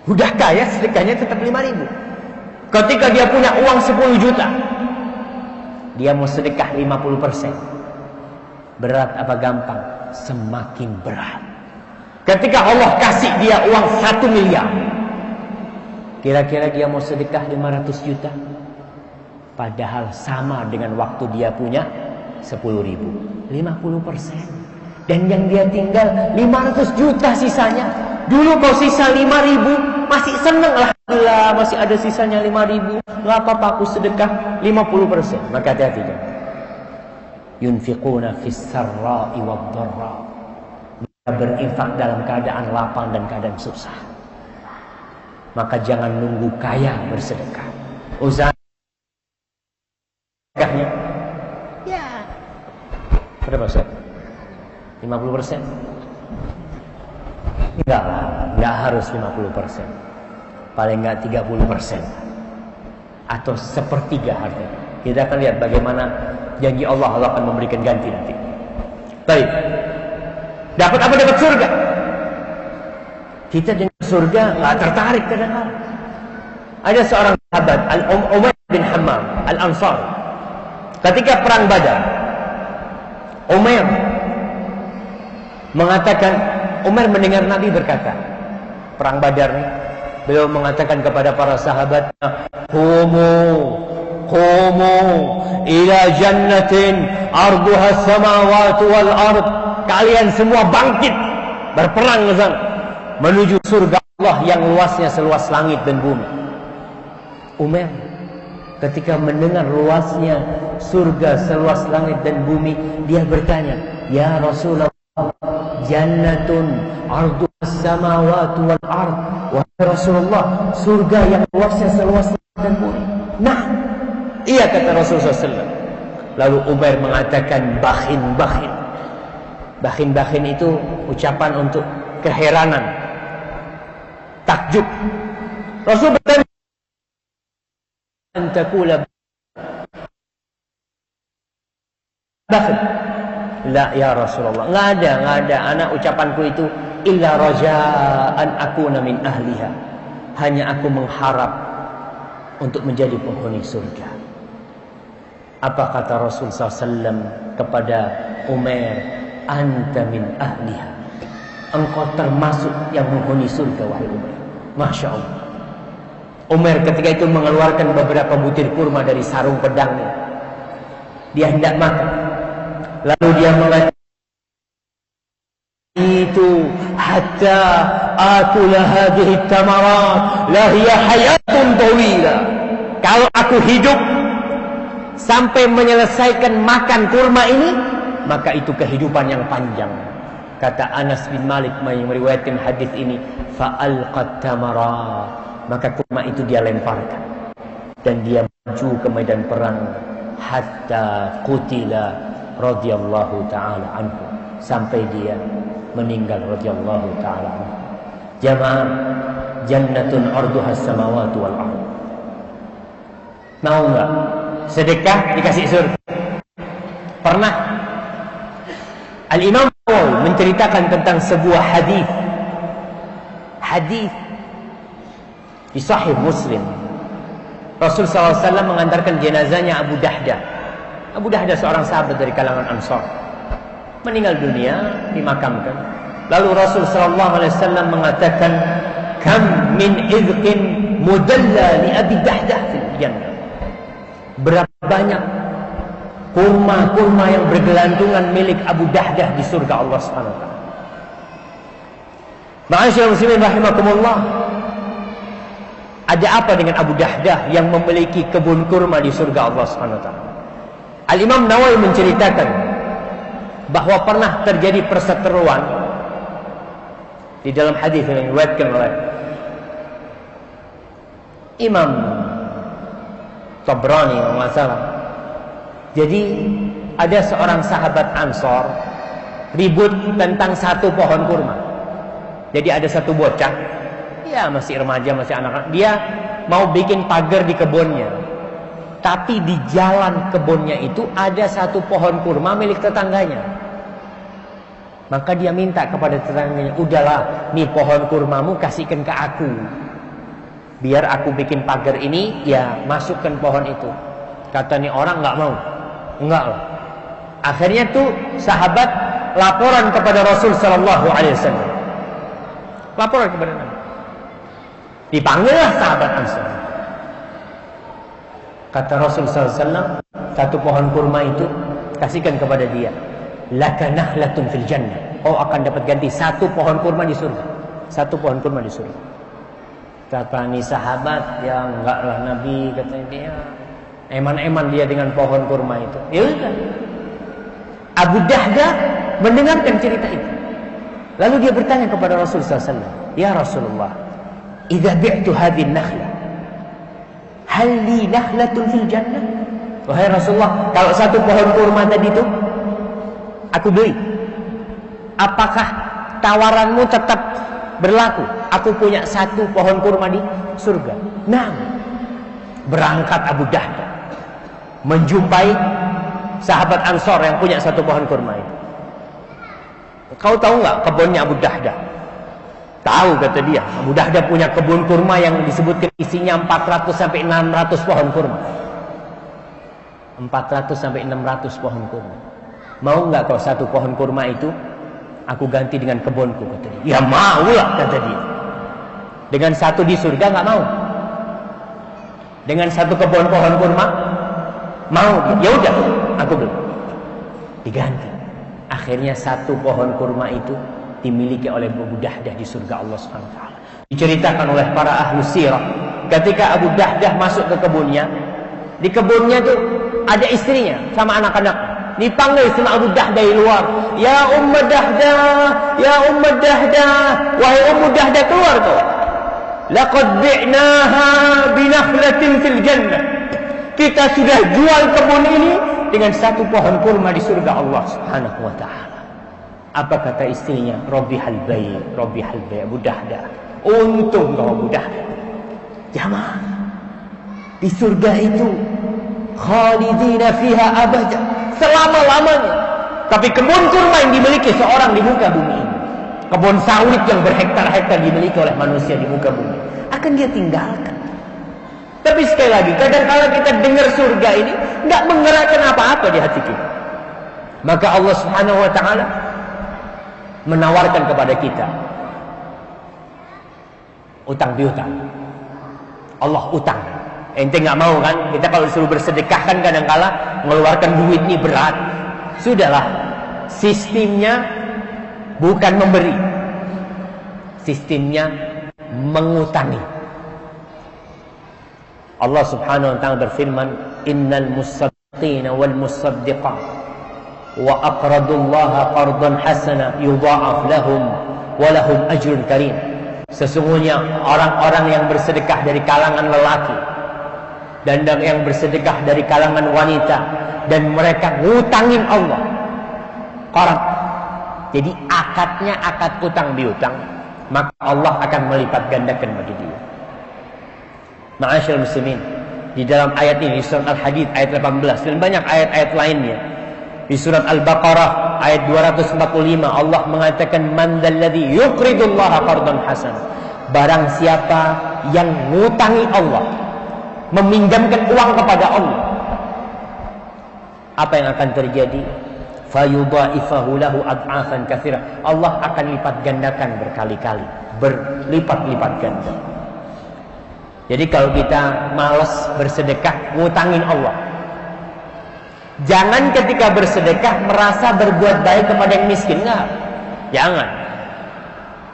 Udah kaya, sedekahnya tetap 5.000. Ketika dia punya uang 10 juta, dia mau sedekah 50%. Berat apa gampang? Semakin berat. Ketika Allah kasih dia uang 1 miliar, kira-kira dia mau sedekah 500 juta? Padahal sama dengan waktu dia punya 10.000. 50%. Dan yang dia tinggal 500 juta sisanya. Dulu kau sisa 5.000 masih seneng lah. Alhamdulillah masih ada sisanya 5.000. Nggak apa-apa aku sedekah 50%. Maka hati-hati jangan. Yunfiquna fis sarra'i wad dharra. Mereka berinfak dalam keadaan lapang dan keadaan susah. Maka jangan nunggu kaya bersedekah. Usaha sedekahnya ya berapa Ustaz? 50%? Enggak harus 50%. Paling enggak 30%. Atau sepertiga harta. Kita akan lihat bagaimana janji Allah akan memberikan ganti nanti. Baik. Dapat apa? Dapat surga. Kita dengan surga enggak tertarik kadang-kadang. Ada seorang sahabat Umayyah bin Hammam Al-Ansari. Ketika perang Badar, Umar mengatakan, Umar mendengar Nabi berkata, perang Badar nih, beliau mengatakan kepada para sahabatnya, Qumu ila jannatin arduha samawati wal ard. Kalian semua bangkit berperang ke sana menuju surga Allah yang luasnya seluas langit dan bumi. Umar ketika mendengar luasnya surga seluas langit dan bumi, dia bertanya, "Ya Rasulullah, jannatun arduha samawati wal ard." Wahai Rasulullah, surga yang luasnya seluas langit dan bumi. Nah, iya kata Rasulullah SAW. Lalu Umar mengatakan bakhin. Bakhin itu ucapan untuk keheranan, takjub. Rasul bertanya, antakula bakhin. La ya Rasulullah, nggak ada. Anak ucapanku itu illa rajaan akuna min ahliha. Hanya aku mengharap untuk menjadi penghuni surga. Apa kata Rasul SAW kepada Umar? Anta min ahliha. Engkau termasuk yang menghuni surga, wahai Umar. Masya Allah. Umar ketika itu mengeluarkan beberapa butir kurma dari sarung pedangnya. Dia hendak makan. Lalu dia mengatakan, itu hatta akula hadhihi tamarat la hiya hayatun tawila. Kalau aku hidup sampai menyelesaikan makan kurma ini, maka itu kehidupan yang panjang. Kata Anas bin Malik yang meriwayatkan hadis ini, fa'alqat tamarat. Maka kurma itu dia lemparkan dan dia maju ke medan perang hatta qutila radhiyallahu taala anhu, sampai dia meninggal radhiyallahu taala anhu. Jamaah, jannatun arduha samawati wal ard. Mau enggak sedekah dikasih surga? Pernah Al-Imam Nawawi menceritakan tentang sebuah hadis di Sahih Muslim. Rasul SAW mengantarkan jenazahnya Abu Dahdah. Abu Dahdah seorang sahabat dari kalangan Ansar, meninggal dunia, dimakamkan. Lalu Rasul SAW mengatakan, kam min idqin mudalla li Abi Dahdah fil jannah. Berapa banyak kurma-kurma yang bergelantungan milik Abu Dahdah di surga Allah SWT. Ma'asyiral muslimin rahimakumullah. Ada apa dengan Abu Dahdah yang memiliki kebun kurma di surga Allah SWT? Al-Imam Nawawi menceritakan bahwa pernah terjadi perseteruan di dalam hadis yang diriwayatkan oleh Imam Tabrani kalau nggak salah. Jadi ada seorang sahabat Ansor ribut tentang satu pohon kurma. Jadi ada satu bocah, ya masih remaja, masih anak-anak, dia mau bikin pagar di kebunnya. Tapi di jalan kebunnya itu ada satu pohon kurma milik tetangganya. Maka dia minta kepada tetangganya, udahlah, nih pohon kurmamu kasihkan ke aku. Biar aku bikin pagar ini, ya masukkan pohon itu. Kata nih orang nggak mau. Enggak lah. Akhirnya tuh sahabat laporan kepada Rasul Sallallahu Alaihi Wasallam. Laporan kepada Nabi. Dipanggillah sahabat Ansar. Kata Rasul Sallallahu Alaihi Wasallam, satu pohon kurma itu kasihkan kepada dia. Laka nahlatun fil jannah. Oh akan dapat ganti satu pohon kurma di surga. Satu pohon kurma di surga. Kata nih sahabat, ya enggak lah Nabi, katanya dia. Eman-eman dia dengan pohon kurma itu. Ya udah. Abu Dahdah mendengarkan cerita itu. Lalu dia bertanya kepada Rasulullah SAW, ya Rasulullah, idza bi'tu hadhihi nakhlah, hal li nakhlatun fil jannah? Wahai Rasulullah, kalau satu pohon kurma tadi itu aku beli, apakah tawaranmu tetap berlaku? Aku punya satu pohon kurma di surga. Nah, berangkat Abu Dahdah menjumpai sahabat Ansor yang punya satu pohon kurma itu. Kau tahu nggak kebunnya Abu Dahdah? Tahu, kata dia. Abu Dahdah punya kebun kurma yang disebutkan isinya 400 sampai 600 pohon kurma. 400 sampai 600 pohon kurma. Mau nggak kau satu pohon kurma itu aku ganti dengan kebunku, kata dia. Ya mau lah, kata dia. Dengan satu di surga nggak mau. Dengan satu kebun pohon kurma mau dia. Ya udah, aku beli. Diganti. Akhirnya satu pohon kurma itu dimiliki oleh Abu Dahdah di surga Allah Subhanahu wa taala. Diceritakan oleh para ahli sirah, ketika Abu Dahdah masuk ke kebunnya, di kebunnya tuh ada istrinya sama anak-anaknya. Dipanggil sama Abu Dahdah dari luar, ya Ummu Dahdah, ya Ummu Dahdah, wahai Ummu Dahdah, keluar kau. Laqad bi'naha binakhlatin fil jannah. Kita sudah jual kebun ini dengan satu pohon kurma di surga Allah Subhanahu wa taala. Apa kata istrinya? Rabihal bay', Rabihal bay', Abu Dahdah. Untung kau Abu Dahdah. Jamaah, di surga itu khalidina fiha abada, selama-lamanya. Tapi kebun kurma yang dimiliki seorang di muka bumi ini, kebun sawit yang berhektar-hektar dimiliki oleh manusia di muka bumi, akan dia tinggalkan. Tapi sekali lagi, kadang-kala kita dengar surga ini nggak menggerakkan apa-apa di hati kita. Maka Allah Subhanahu wa taala menawarkan kepada kita utang piutang. Allah utang. Ente nggak mau kan? Kita kalau disuruh bersedekah kan kadang-kala mengeluarkan duit ini berat. Sudahlah, sistemnya bukan memberi, sistemnya mengutangi. Allah Subhanahu wa taala berfirman, innal musaddiqina wal musaddiqat wa aqradullaha qardan hasana yudha'af lahum wa lahum ajrun karim. Sesungguhnya orang-orang yang bersedekah dari kalangan lelaki dan yang bersedekah dari kalangan wanita dan mereka ngutangin Allah qard, jadi akadnya akad utang piutang, maka Allah akan melipat gandakan bagi dia. Ma'asyiral muslimin, di dalam ayat ini, di surat Al-Hadid ayat 18 dan banyak ayat-ayat lainnya, di surat Al-Baqarah ayat 245 Allah mengatakan, man dzalladzi yuqridullaha qardan hasan, barang siapa yang ngutangi Allah, meminjamkan uang kepada Allah, apa yang akan terjadi? Fayudha'ifahu lahu ad'afan katsira, Allah akan lipat gandakan berkali-kali, berlipat-lipat ganda. Jadi kalau kita malas bersedekah, ngutangin Allah. Jangan ketika bersedekah merasa berbuat baik kepada yang miskin, enggak. Jangan.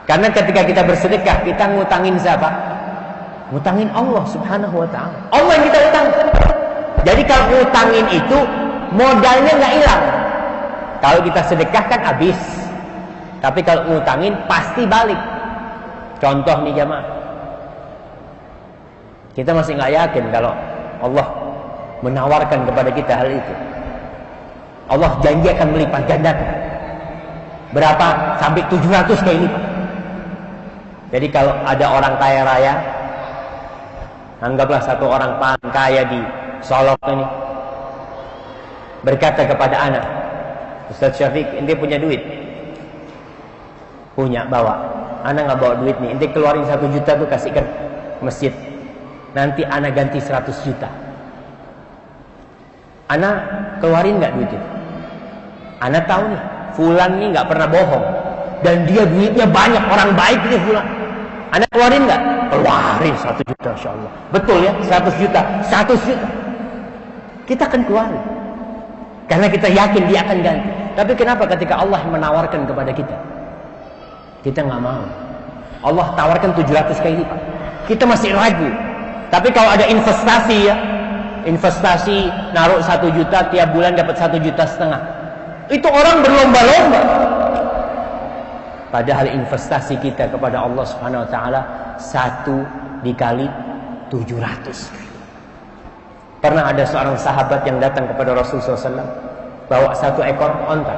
Karena ketika kita bersedekah, kita ngutangin siapa? Ngutangin Allah Subhanahu wa taala. Allah yang kita utang. Jadi kalau ngutangin itu modalnya enggak hilang. Kalau kita sedekah kan habis. Tapi kalau ngutangin pasti balik. Contoh nih jamaah, kita masih nggak yakin kalau Allah menawarkan kepada kita hal itu. Allah janji akan melipat gandakan. Berapa? Sampai 700 kali lipat. Jadi kalau ada orang kaya raya, anggaplah satu orang kaya di Solok ini, berkata kepada anak, Ustaz Syafiq, ente punya duit? Punya, bawa. Anak nggak bawa duit nih, ente keluarin 1 juta tuh kasih ke masjid. Nanti anak ganti 100 juta. Anak keluarin nggak duit itu? Anak tahu nih, fulan nih nggak pernah bohong dan dia duitnya banyak, orang baik nih fulan. Anak keluarin nggak? Keluarin 1 juta, insya Allah. Betul ya, 100 juta, 100 juta. Kita akan keluarin karena kita yakin dia akan ganti. Tapi kenapa ketika Allah menawarkan kepada kita, kita nggak mau? Allah tawarkan 700 kali lipat. Kita masih ragu. Tapi kalau ada investasi ya, investasi naruh 1 juta tiap bulan dapat 1,5 juta, itu orang berlomba-lomba. Padahal investasi kita kepada Allah Subhanahu Wa Taala 1 dikali 700. Pernah ada seorang sahabat yang datang kepada Rasulullah SAW bawa 1 ekor onta,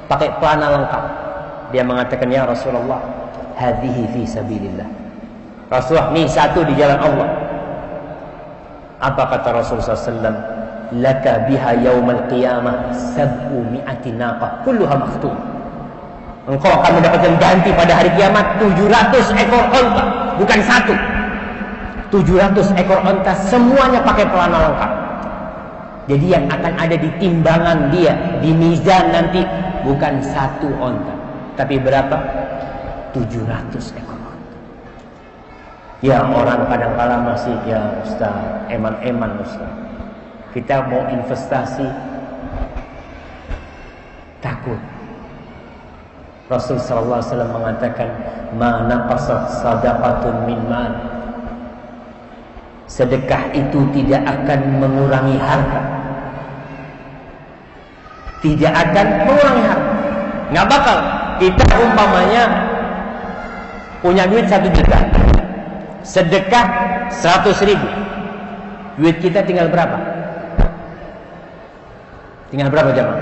pakai pelana lengkap. Dia mengatakan, ya Rasulullah, hadhihi fi sabilillah. Rasulullah, nih 1 di jalan Allah. Apa kata Rasulullah SAW? Laka biha yaumal qiyamah 700 naqah kulluha maktum. Engkau akan mendapatkan ganti pada hari kiamat 700 ekor onta, bukan 1. 700 ekor onta, semuanya pakai pelana lengkap. Jadi yang akan ada di timbangan dia, di mizan nanti, bukan 1 onta, tapi berapa? 700 ekor onta. Ya, orang kadang-kala masih, ya Ustaz, eman-eman Ustaz. Kita mau investasi, takut. Rasul sallallahu alaihi wasallam mengatakan, "Ma naqasat sadaqatun min mal." Sedekah itu tidak akan mengurangi harta. Tidak akan mengurangi harta. Nggak bakal. Kita umpamanya punya duit 1 juta, sedekah 100.000. Duit kita tinggal berapa? Tinggal berapa jemaah?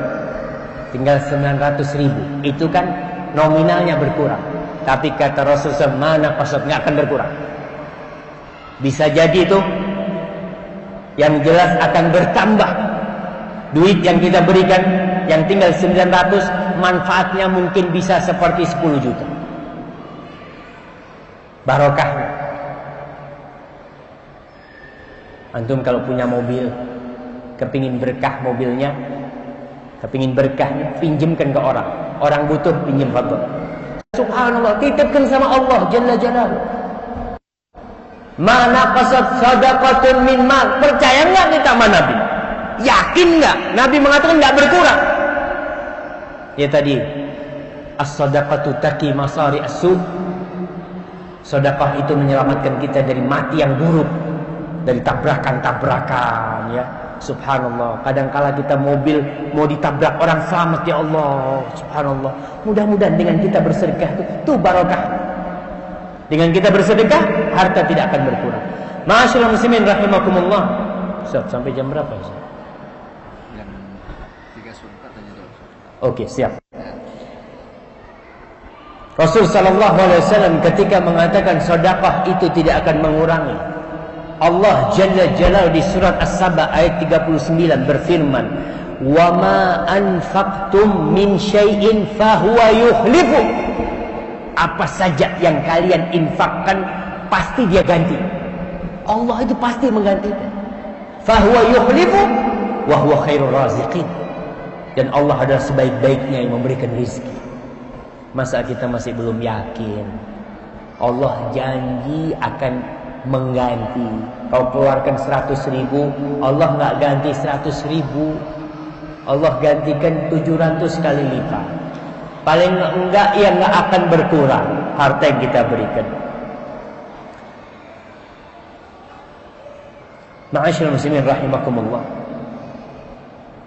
Tinggal 900.000. Itu kan nominalnya berkurang. Tapi kata Rasulullah, mana qasad, nggak akan berkurang. Bisa jadi itu yang jelas akan bertambah. Duit yang kita berikan yang tinggal 900, manfaatnya mungkin bisa seperti 10 juta. Barokahnya. Antum kalau punya mobil, kepingin berkah mobilnya, kepingin berkahnya, pinjamkan ke orang. Orang butuh, pinjam fakir. Subhanallah, titipkan sama Allah Jalla Jalaluhu. Mana qasad sadaqatun min mal. Percaya enggak kita sama Nabi? Yakin enggak? Nabi mengatakan enggak berkurang. Ya tadi, as-sadaqatu taqi masari as-su. Sedekah itu menyelamatkan kita dari mati yang buruk, dari tabrakan-tabrakan, ya. Subhanallah, kadangkala kita mobil mau ditabrak orang, selamat ya Allah. Subhanallah. Mudah-mudahan dengan kita bersedekah itu barokah. Dengan kita bersedekah, harta tidak akan berkurang. Ma'asyiral muslimin rahimakumullah. Ustaz, sampai jam berapa, Ustaz? Jam 3.4 aja dulu. Oke, siap. Rasul sallallahu alaihi wasallam ketika mengatakan sedekah itu tidak akan mengurangi, Allah Jalla Jalaluhu di surat As-Saba ayat 39 berfirman, "Wa ma anfaqtum min syai'in fahuwa yukhlifu." Apa saja yang kalian infakkan pasti dia ganti. Allah itu pasti menggantikan. Fahuwa yukhlifu wa huwa khairur raziqin. Dan Allah adalah sebaik-baiknya yang memberikan rezeki. Masa kita masih belum yakin? Allah janji akan mengganti. Kau keluarkan 100.000, Allah nggak ganti 100.000, Allah gantikan 700 kali lipat. Paling enggak ya nggak akan berkurang harta yang kita berikan. Ma'asyiral muslimin rahimakumullah.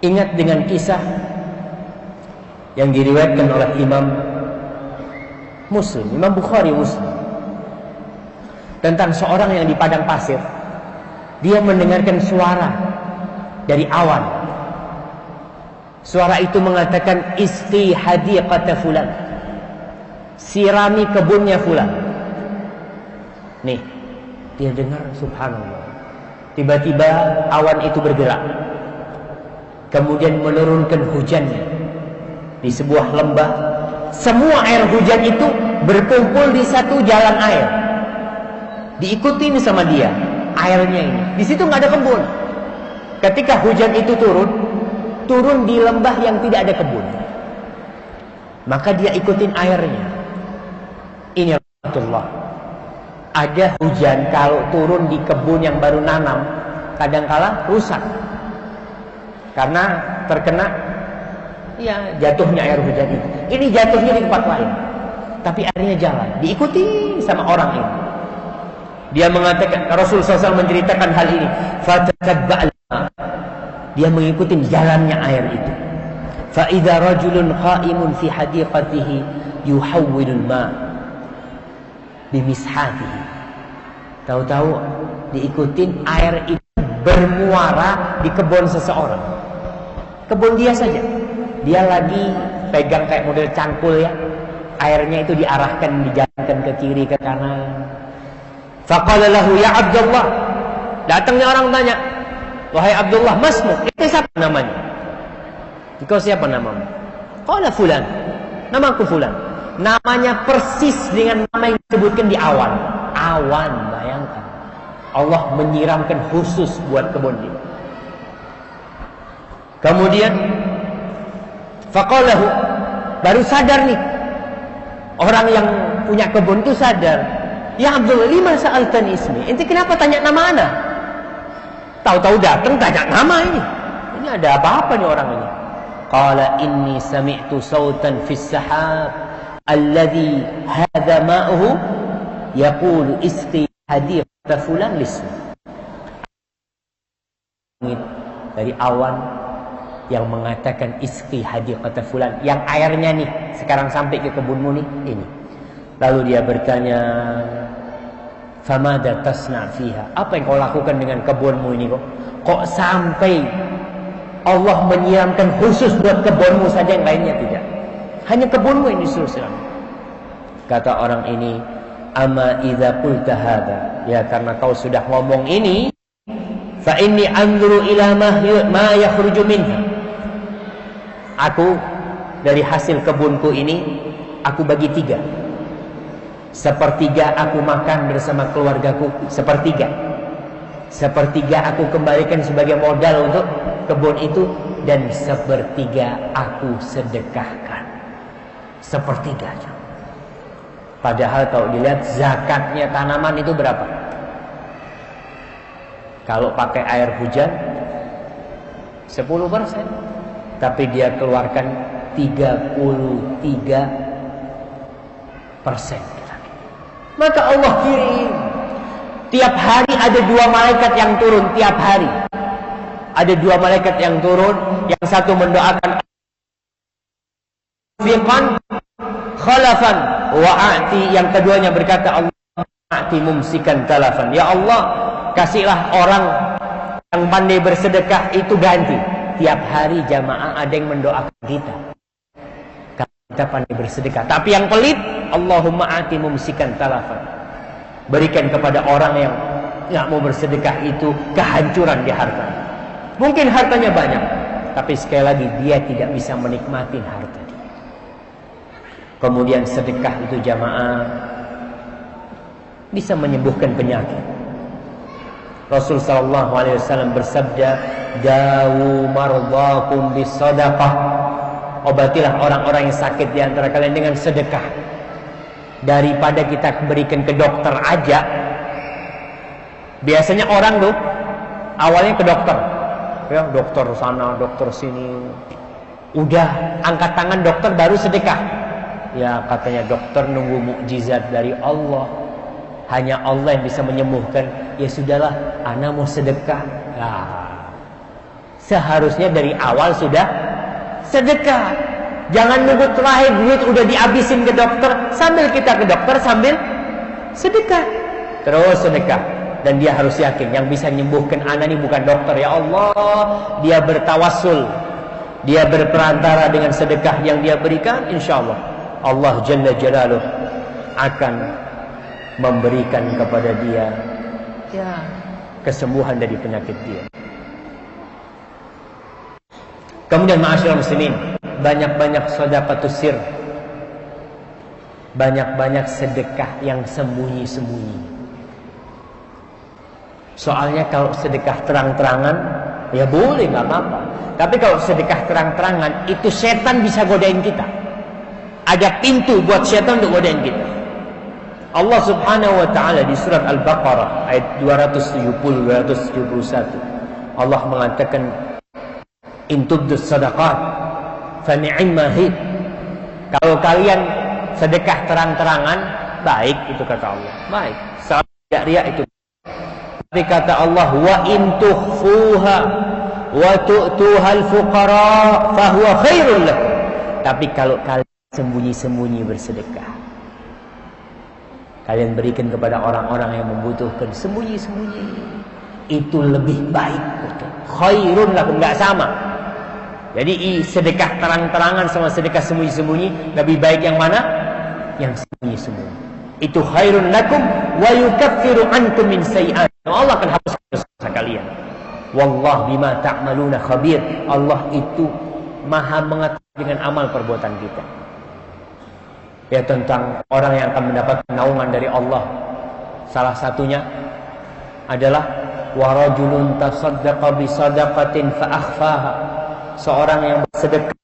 Ingat dengan kisah yang diriwayatkan oleh Imam Muslim, Imam Bukhari Muslim, tentang seorang yang di padang pasir. Dia mendengarkan suara dari awan. Suara itu mengatakan, "Isqi hadiqata fulan." Sirami kebunnya fulan. Nih, dia dengar, subhanallah. Tiba-tiba awan itu bergerak. Kemudian menurunkan hujannya di sebuah lembah. Semua air hujan itu berkumpul di satu jalan air. Diikuti ini sama dia, airnya ini. Di situ nggak ada kebun. Ketika hujan itu turun di lembah yang tidak ada kebun. Maka dia ikutin airnya. Ini rahmatullah. Ada hujan kalau turun di kebun yang baru nanam, kadangkala rusak. Karena terkena ya jatuhnya air hujan itu. Ini jatuhnya di tempat lain. Tapi airnya jalan. Diikuti sama orang ini. Dia mengatakan, Rasul SAW menceritakan hal ini. Fatatabba'al ma. Dia mengikuti jalannya air itu. Fa idza rajulun qa'imun fi hadiqatihi yuhawwilul ma bimishatihi. Tahu-tahu diikutin air itu bermuara di kebun seseorang. Kebun dia saja. Dia lagi pegang kayak model cangkul ya. Airnya itu diarahkan, dijalankan ke kiri, ke kanan. Faqala lahu ya Abdullah. Datangnya orang tanya, wahai Abdullah, masmu, itu siapa namanya? Engkau siapa namamu? Qala fulan. Namaku fulan. Namanya persis dengan nama yang disebutkan di awan. Awan, bayangkan. Allah menyiramkan khusus buat kebun dia. Kemudian faqalahu, baru sadar nih. Orang yang punya kebun itu sadar. Ya Abdullah, lima sa'altan ismi. Ente kenapa tanya nama ana? Tahu-tahu datang tanya nama ini. Ini ada apa-apa nih orang ini? Qala inni sami'tu sautan fis sahab alladhi hadha ma'uhu yaqulu isti hadiqata fulan lismi. Dari awan yang mengatakan isti hadiqata fulan, yang airnya nih sekarang sampai ke kebunmu nih, ini. Lalu dia bertanya, famada tasna fiha, apa yang kau lakukan dengan kebunmu ini kok? Kok sampai Allah menyiramkan khusus buat kebunmu saja, yang lainnya tidak? Hanya kebunmu yang disuruh siram. Kata orang ini, ama idza qulta hadza, ya karena kau sudah ngomong ini, fa inni anzuru ila ma yakhruju minha. Aku dari hasil kebunku ini aku bagi tiga. Sepertiga aku makan bersama keluargaku, sepertiga aku kembalikan sebagai modal untuk kebun itu, dan sepertiga aku sedekahkan. Sepertiga aja. Padahal kalau dilihat zakatnya tanaman itu berapa? Kalau pakai air hujan 10%, tapi dia keluarkan 33%. Maka Allah kirim. Tiap hari ada 2 malaikat yang turun. Tiap hari ada 2 malaikat yang turun. Yang satu mendoakan fiqan khalafan wa a'ti, yang keduanya berkata Allah a'ti mumsikan talafan. Ya Allah, kasihlah orang yang pandai bersedekah itu ganti. Tiap hari jamaah ada yang mendoakan kita. Kita pandai bersedekah. Tapi yang pelit, Allahumma ati mumsikan talafan. Berikan kepada orang yang nggak mau bersedekah itu kehancuran di hartanya. Mungkin hartanya banyak, tapi sekali lagi dia tidak bisa menikmati harta dia. Kemudian sedekah itu jamaah bisa menyembuhkan penyakit. Rasul sallallahu alaihi wasallam bersabda, "Dawu mardhakum bisadaqah." Obatilah orang-orang yang sakit di antara kalian dengan sedekah. Daripada kita berikan ke dokter aja. Biasanya orang tuh awalnya ke dokter. Ya, dokter sana, dokter sini. Udah angkat tangan dokter baru sedekah. Ya, katanya dokter nunggu mukjizat dari Allah. Hanya Allah yang bisa menyembuhkan. Ya sudahlah, ana mau sedekah. Nah, seharusnya dari awal sudah sedekah. Jangan nunggu terakhir duit udah dihabisin ke dokter, sambil kita ke dokter sambil sedekah. Terus sedekah. Dan dia harus yakin yang bisa menyembuhkan anak ini bukan dokter. Ya Allah, dia bertawassul, dia berperantara dengan sedekah yang dia berikan. Insya Allah Allah Jalla Jalaluh akan memberikan kepada dia kesembuhan dari penyakit dia. Kemudian ma'asyiral muslimin, banyak-banyak sedekatus sir. Banyak-banyak sedekah yang sembunyi-sembunyi. Soalnya kalau sedekah terang-terangan ya boleh, nggak apa-apa. Tapi kalau sedekah terang-terangan itu setan bisa godain kita. Ada pintu buat setan untuk godain kita. Allah Subhanahu wa taala di surat Al-Baqarah ayat 270-271 Allah mengatakan, in tubdus sadaqat fa ni'ma hi. Kalau kalian sedekah terang-terangan, baik itu kata Allah. Baik. Tidak riak itu. Tapi kata Allah, wa in tukhfuha wa tu'tuhal fuqara fahuwa khairul lakum. Tapi kalau kalian sembunyi-sembunyi bersedekah, kalian berikan kepada orang-orang yang membutuhkan sembunyi-sembunyi, itu lebih baik. Khairun lakum, enggak sama. Jadi sedekah terang-terangan sama sedekah sembunyi-sembunyi, lebih baik yang mana? Yang sembunyi-sembunyi. Itu khairun lakum wa yukaffiru ankum min sayyi'at. Allah akan hapus dosa kalian. Wallahu bima ta'maluna khabir. Allah itu maha mengetahui dengan amal perbuatan kita. Ya, tentang orang yang akan mendapatkan naungan dari Allah, salah satunya adalah warajulun tasaddaqa bi sadaqatin fa akhfaha. Seorang yang bersedekah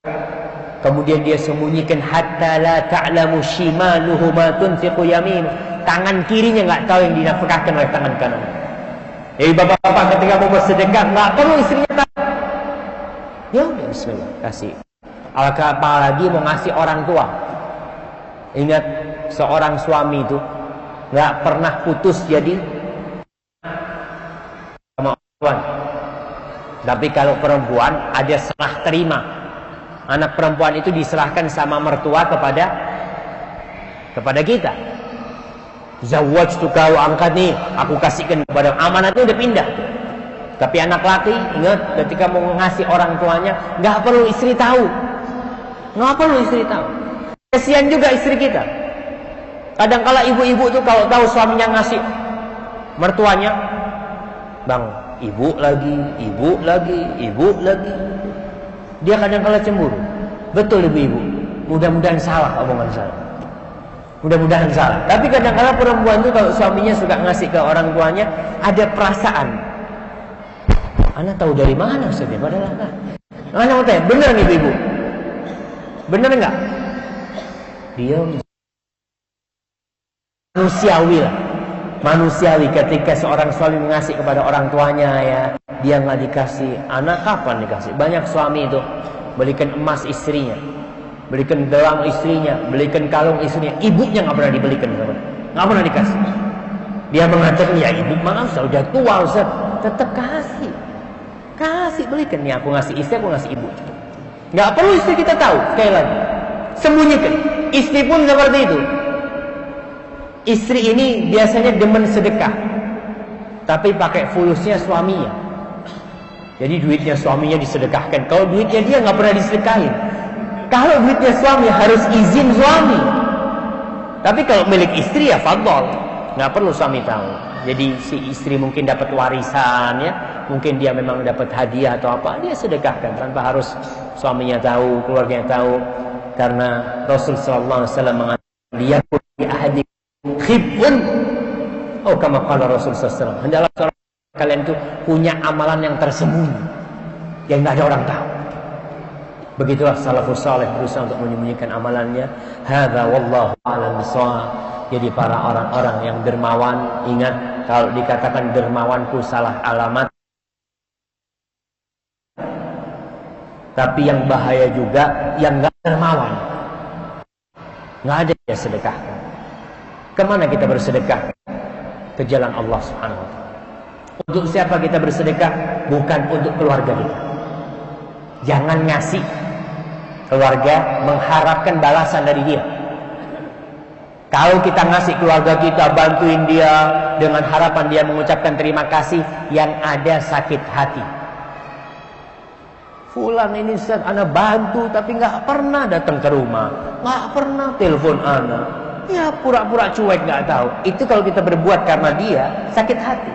kemudian dia sembunyikan, hatta la ta'lamu shimaluhu ma tunfiqu yamin. Tangan kirinya enggak tahu yang dinafkahkan oleh tangan kanan. Jadi bapak-bapak ketika mau bersedekah enggak perlu istrinya tahu. Ya udah, bismillah, kasih. Apalagi mau ngasih orang tua. Ingat, seorang suami itu enggak pernah putus jadi sama perempuan. Tapi kalau perempuan ada serah terima. Anak perempuan itu diserahkan sama mertua kepada kita. Zawwajtuka wa angkatni, aku kasihkan kepada, amanatnya udah pindah. Tapi anak laki, ingat, ketika mau ngasih orang tuanya, nggak perlu istri tahu. Nggak perlu istri tahu. Kasihan juga istri kita. Kadang-kala ibu-ibu tuh kalau tahu suaminya ngasih mertuanya, bang, ibu lagi. Dia kadang-kala cemburu. Betul ibu-ibu. Mudah-mudahan salah omongan saya. Mudah-mudahan salah. Tapi kadang-kala perempuan itu kalau suaminya suka ngasih ke orang tuanya, ada perasaan. Ana tahu dari mana saja padahal enggak. Ana mau tanya, benar nih ibu-ibu? Benar enggak? Dia manusiawi lah. Manusiawi ketika seorang suami mengasih kepada orang tuanya, ya, dia nggak dikasih. Anak kapan dikasih? Banyak suami itu belikan emas istrinya, belikan gelang istrinya, belikan kalung istrinya, ibunya nggak pernah dibelikan, nggak pernah dikasih. Dia mengatakan, ya ibu maaf saya udah tua Ustaz. Tetap kasih belikan. Nih aku ngasih istri, aku ngasih ibu. Nggak perlu istri kita tahu. Sekali lagi, sembunyikan. Istri pun seperti itu. Istri ini biasanya demen sedekah, tapi pakai fulusnya suaminya. Jadi duitnya suaminya disedekahkan. Kalau duitnya dia nggak pernah disedekahin. Kalau duitnya suami harus izin suami. Tapi kalau milik istri ya fadol, nggak perlu suami tahu. Jadi si istri mungkin dapat warisan, ya, mungkin dia memang dapat hadiah atau apa, dia sedekahkan tanpa harus suaminya tahu, keluarganya tahu. Karena Rasul sallallahu alaihi wasallam mengatakan, liyakun li ahadikum khibun, oh kama qala Rasul sallallahu alaihi wasallam, hendaklah seorang kalian itu punya amalan yang tersembunyi, yang nggak ada orang tahu. Begitulah salafus saleh berusaha untuk menyembunyikan amalannya. Hadza wallahu a'lam bishawab. Jadi para orang-orang yang dermawan, ingat, kalau dikatakan dermawanku salah alamat. Tapi yang bahaya juga yang nggak dermawan, nggak ada yang sedekahkan. Kemana kita bersedekah? Ke jalan Allah Subhanahu wa ta'ala. Untuk siapa kita bersedekah? Bukan untuk keluarga kita. Jangan ngasih keluarga mengharapkan balasan dari dia. Kalau kita ngasih keluarga kita, bantuin dia dengan harapan dia mengucapkan terima kasih, yang ada sakit hati. Fulan ini Ustaz, ana bantu tapi nggak pernah datang ke rumah, nggak pernah telepon ana. Ya pura-pura cuek, nggak tahu. Itu kalau kita berbuat karena dia, sakit hati.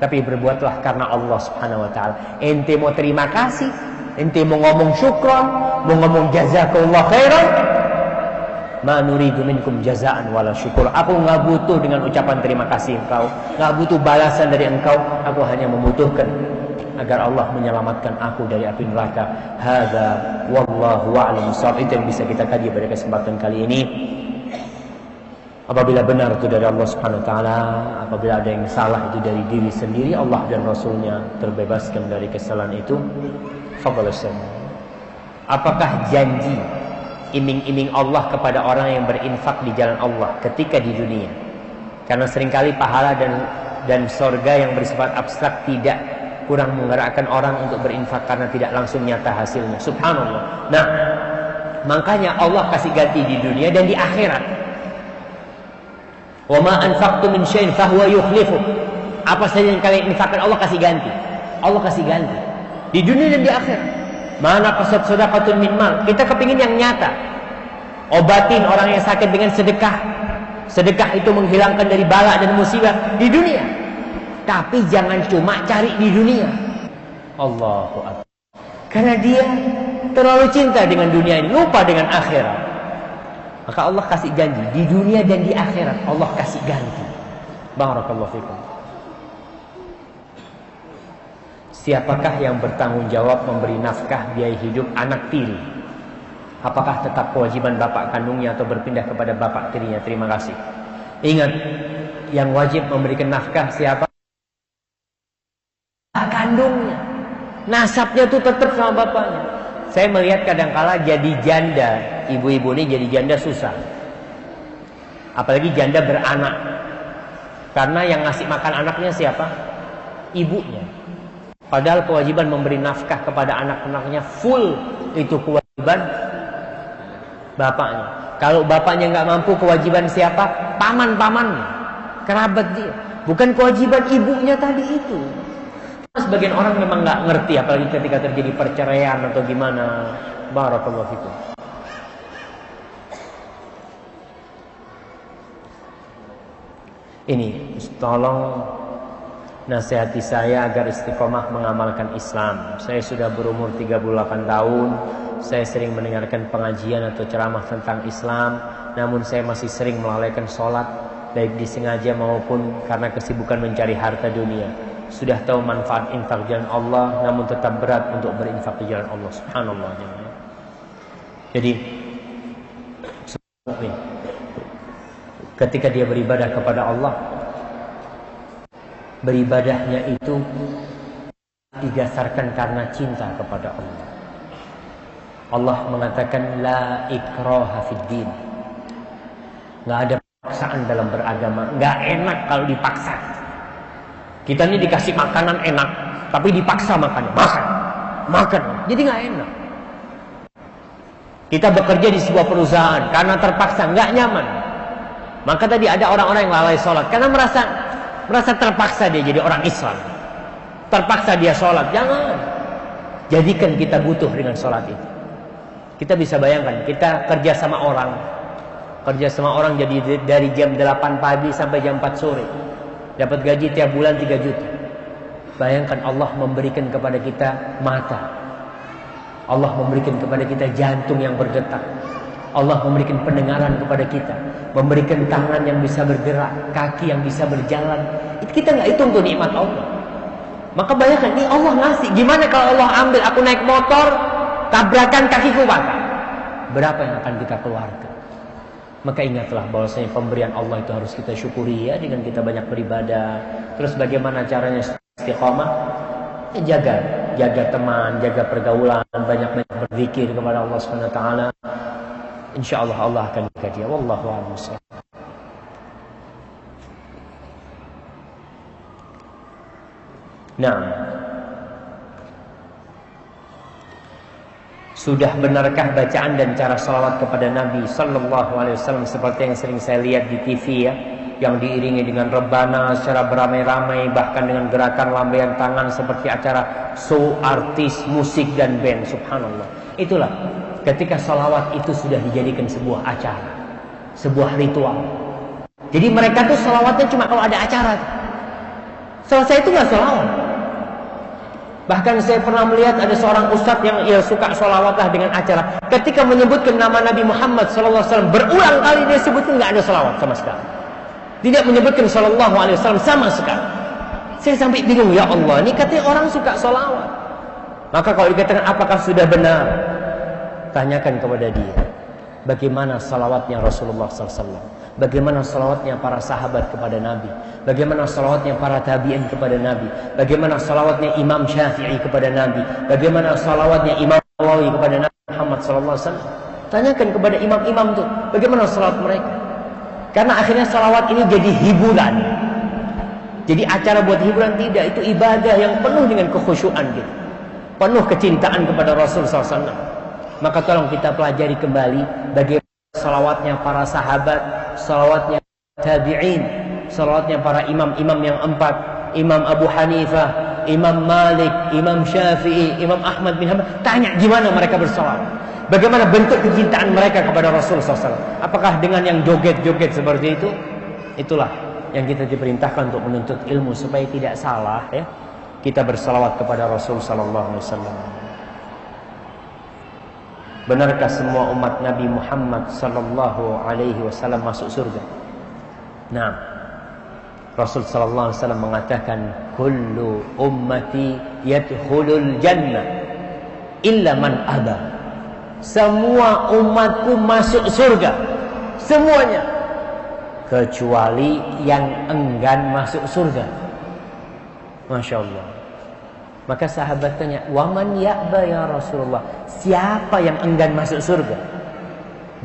Tapi berbuatlah karena Allah Subhanahu wa ta'ala. Ente mau terima kasih, ente mau ngomong syukron, mau ngomong jazakallah khairan, ma nuridu minkum jazaan wala syukur. Aku nggak butuh dengan ucapan terima kasih engkau, nggak butuh balasan dari engkau. Aku hanya membutuhkan agar Allah menyelamatkan aku dari api neraka. Hadza wallahu a'lam bishawab. Itu yang bisa kita kaji pada kesempatan kali ini. Apabila benar itu dari Allah Subhanahu wa ta'ala, apabila ada yang salah itu dari diri sendiri, Allah dan Rasulnya terbebaskan dari kesalahan itu. Fadhal. Apakah janji iming-iming Allah kepada orang yang berinfak di jalan Allah ketika di dunia Karena seringkali pahala dan sorga yang bersifat abstrak tidak kurang menggerakkan orang untuk berinfak karena tidak langsung nyata hasilnya. Subhanallah. Nah, makanya Allah kasih ganti di dunia dan di akhirat. Wa ma anfaqtum min syai'in fahuwa yukhlifu. Apa saja yang kalian infakkan Allah kasih ganti. Allah kasih ganti di dunia dan di akhirat. Mana qasad sadaqatun min mal. Kita kepingin yang nyata. Obatin orang yang sakit dengan sedekah. Sedekah itu menghilangkan dari bala dan musibah di dunia. Tapi jangan cuma cari di dunia. Allahu Akbar. Karena dia terlalu cinta dengan dunia ini, lupa dengan akhirat. Maka Allah kasih janji di dunia dan di akhirat Allah kasih ganti. Barakallahu fikum. Siapakah yang bertanggung jawab memberi nafkah biaya hidup anak tiri? Apakah tetap kewajiban bapak kandungnya atau berpindah kepada bapak tirinya? Terima kasih. Ingat, yang wajib memberikan nafkah siapa? Bapak kandungnya. Nasabnya itu tetap sama bapaknya. Saya melihat kadangkala jadi janda, ibu-ibu ini jadi janda susah. Apalagi janda beranak. Karena yang ngasih makan anaknya siapa? Ibunya. Padahal kewajiban memberi nafkah kepada anak-anaknya full itu kewajiban bapaknya. Kalau bapaknya nggak mampu, kewajiban siapa? Paman-pamannya, kerabat dia. Bukan kewajiban ibunya tadi itu. Sebagian orang memang nggak ngerti, apalagi ketika terjadi perceraian atau gimana. Barakallahu fikum. Ini tolong nasihati saya agar istiqomah mengamalkan Islam. Saya sudah berumur 38 tahun. Saya sering mendengarkan pengajian atau ceramah tentang Islam, namun saya masih sering melalaikan sholat, baik disengaja maupun karena kesibukan mencari harta dunia. Sudah tahu manfaat infak jalan Allah, namun tetap berat untuk berinfak di jalan Allah. Subhanallah. Jadi ketika dia beribadah kepada Allah, beribadahnya itu didasarkan karena cinta kepada Allah. Allah mengatakan la ikraha fid din. Enggak ada paksaan dalam beragama. Enggak enak kalau dipaksa. Kita ini dikasih makanan enak, tapi dipaksa makannya. Makan. Jadi enggak enak. Kita bekerja di sebuah perusahaan karena terpaksa, enggak nyaman. Maka tadi ada orang-orang yang lalai sholat karena merasa terpaksa dia jadi orang Islam. Terpaksa dia sholat. Jangan. Jadikan kita butuh dengan sholat itu. Kita bisa bayangkan, kita kerja sama orang. Kerja sama orang jadi dari jam 8 pagi sampai jam 4 sore. Dapat gaji tiap bulan 3 juta. Bayangkan Allah memberikan kepada kita mata. Allah memberikan kepada kita jantung yang berdetak. Allah memberikan pendengaran kepada kita. Memberikan tangan yang bisa bergerak, kaki yang bisa berjalan. Itu kita nggak hitung tuh nikmat Allah. Maka bayangkan, ini Allah ngasih. Gimana kalau Allah ambil, aku naik motor, tabrakan kakiku patah? Berapa yang akan kita keluarkan? Maka ingatlah bahwasanya pemberian Allah itu harus kita syukuri ya, dengan kita banyak beribadah. Terus bagaimana caranya istiqomah? Jaga teman, jaga pergaulan, banyak-banyak berzikir kepada Allah Subhanahu wa taala. Insyaallah Allah akan jaga dia. Wallahu a'lam. Nah, sudah benarkah bacaan dan cara salawat kepada Nabi Sallallahu Alaihi Wasallam seperti yang sering saya lihat di TV ya, yang diiringi dengan rebana secara beramai-ramai, bahkan dengan gerakan lambaian tangan seperti acara show artis, musik dan band. Subhanallah. Itulah ketika salawat itu sudah dijadikan sebuah acara, sebuah ritual. Jadi mereka tuh salawatnya cuma kalau ada acara. Selesai itu nggak salawat. Bahkan saya pernah melihat ada seorang ustadz yang suka sholawatlah dengan acara. Ketika menyebutkan nama Nabi Muhammad SAW berulang kali dia sebutkan, nggak ada sholawat sama sekali. Tidak menyebutkan Sallallahu Alaihi Wasallam sama sekali. Saya sampai bingung, ya Allah, ini katanya orang suka sholawat. Maka kalau dikatakan apakah sudah benar, tanyakan kepada dia, bagaimana salawatnya Rasulullah SAW, bagaimana salawatnya para sahabat kepada Nabi, bagaimana salawatnya para tabi'in kepada Nabi, bagaimana salawatnya Imam Syafi'i kepada Nabi, bagaimana salawatnya Imam Nawawi kepada Nabi Muhammad SAW. Tanyakan kepada imam-imam itu, bagaimana salawat mereka. Karena akhirnya salawat ini jadi hiburan. Jadi acara buat hiburan, tidak. Itu ibadah yang penuh dengan kekhusyuan gitu. Penuh kecintaan kepada Rasul SAW. Maka tolong kita pelajari kembali bagaimana salawatnya para sahabat, salawatnya tabi'in, salawatnya para imam-imam yang 4, Imam Abu Hanifah, Imam Malik, Imam Syafi'i, Imam Ahmad bin Hanbal. Tanya gimana mereka bersalawat. Bagaimana bentuk kecintaan mereka kepada Rasul SAW. Apakah dengan yang joget-joget seperti itu? Itulah yang kita diperintahkan untuk menuntut ilmu supaya tidak salah ya. Kita bersalawat kepada Rasul SAW. Benarkah semua umat Nabi Muhammad SAW masuk surga? Nah, Rasul SAW mengatakan, kullu ummati yadkhulul jannah illa man aba. Semua umatku masuk surga, semuanya, kecuali yang enggan masuk surga. Masya Allah. Maka sahabat tanya, waman ya'ba ya Rasulullah, siapa yang enggan masuk surga?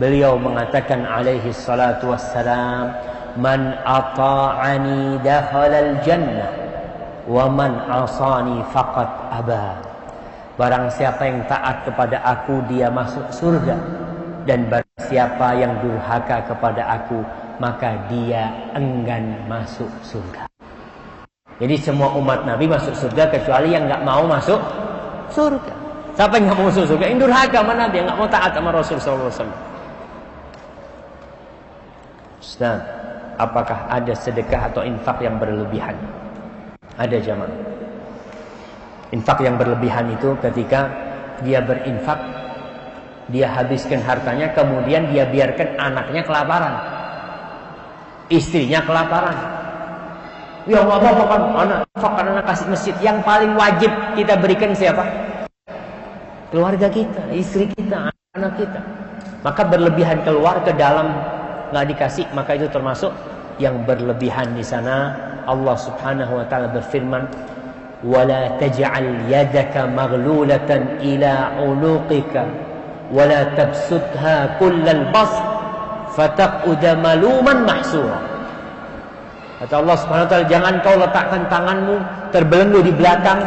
Beliau mengatakan alaihi salatu wassalam, man ata'ani dakhalal jannah wa man asani faqad aba. Barang siapa yang taat kepada aku, dia masuk surga. Dan barang siapa yang durhaka kepada aku, maka dia enggan masuk surga. Jadi semua umat Nabi masuk surga kecuali yang nggak mau masuk surga. Siapa yang nggak mau masuk surga? Yang durhaka sama Nabi, yang nggak mau taat sama Rasul SAW. Ustaz, apakah ada sedekah atau infak yang berlebihan? Ada jamaah. Infak yang berlebihan itu ketika dia berinfak, dia habiskan hartanya, kemudian dia biarkan anaknya kelaparan, istrinya kelaparan. Ya nggak apa-apa kan, anak kasih masjid. Yang paling wajib kita berikan siapa? Keluarga kita, istri kita, anak kita. Maka berlebihan keluar ke dalam nggak dikasih, maka itu termasuk yang berlebihan di sana. Allah Subhanahu wa taala berfirman, "Wala taj'al yadaka maghlulatan ila 'unuqika wala tabsutha kullal bast fataq'uda maluman mahsura." Kata Allah Subhanahu wa taala, jangan kau letakkan tanganmu terbelenggu di belakang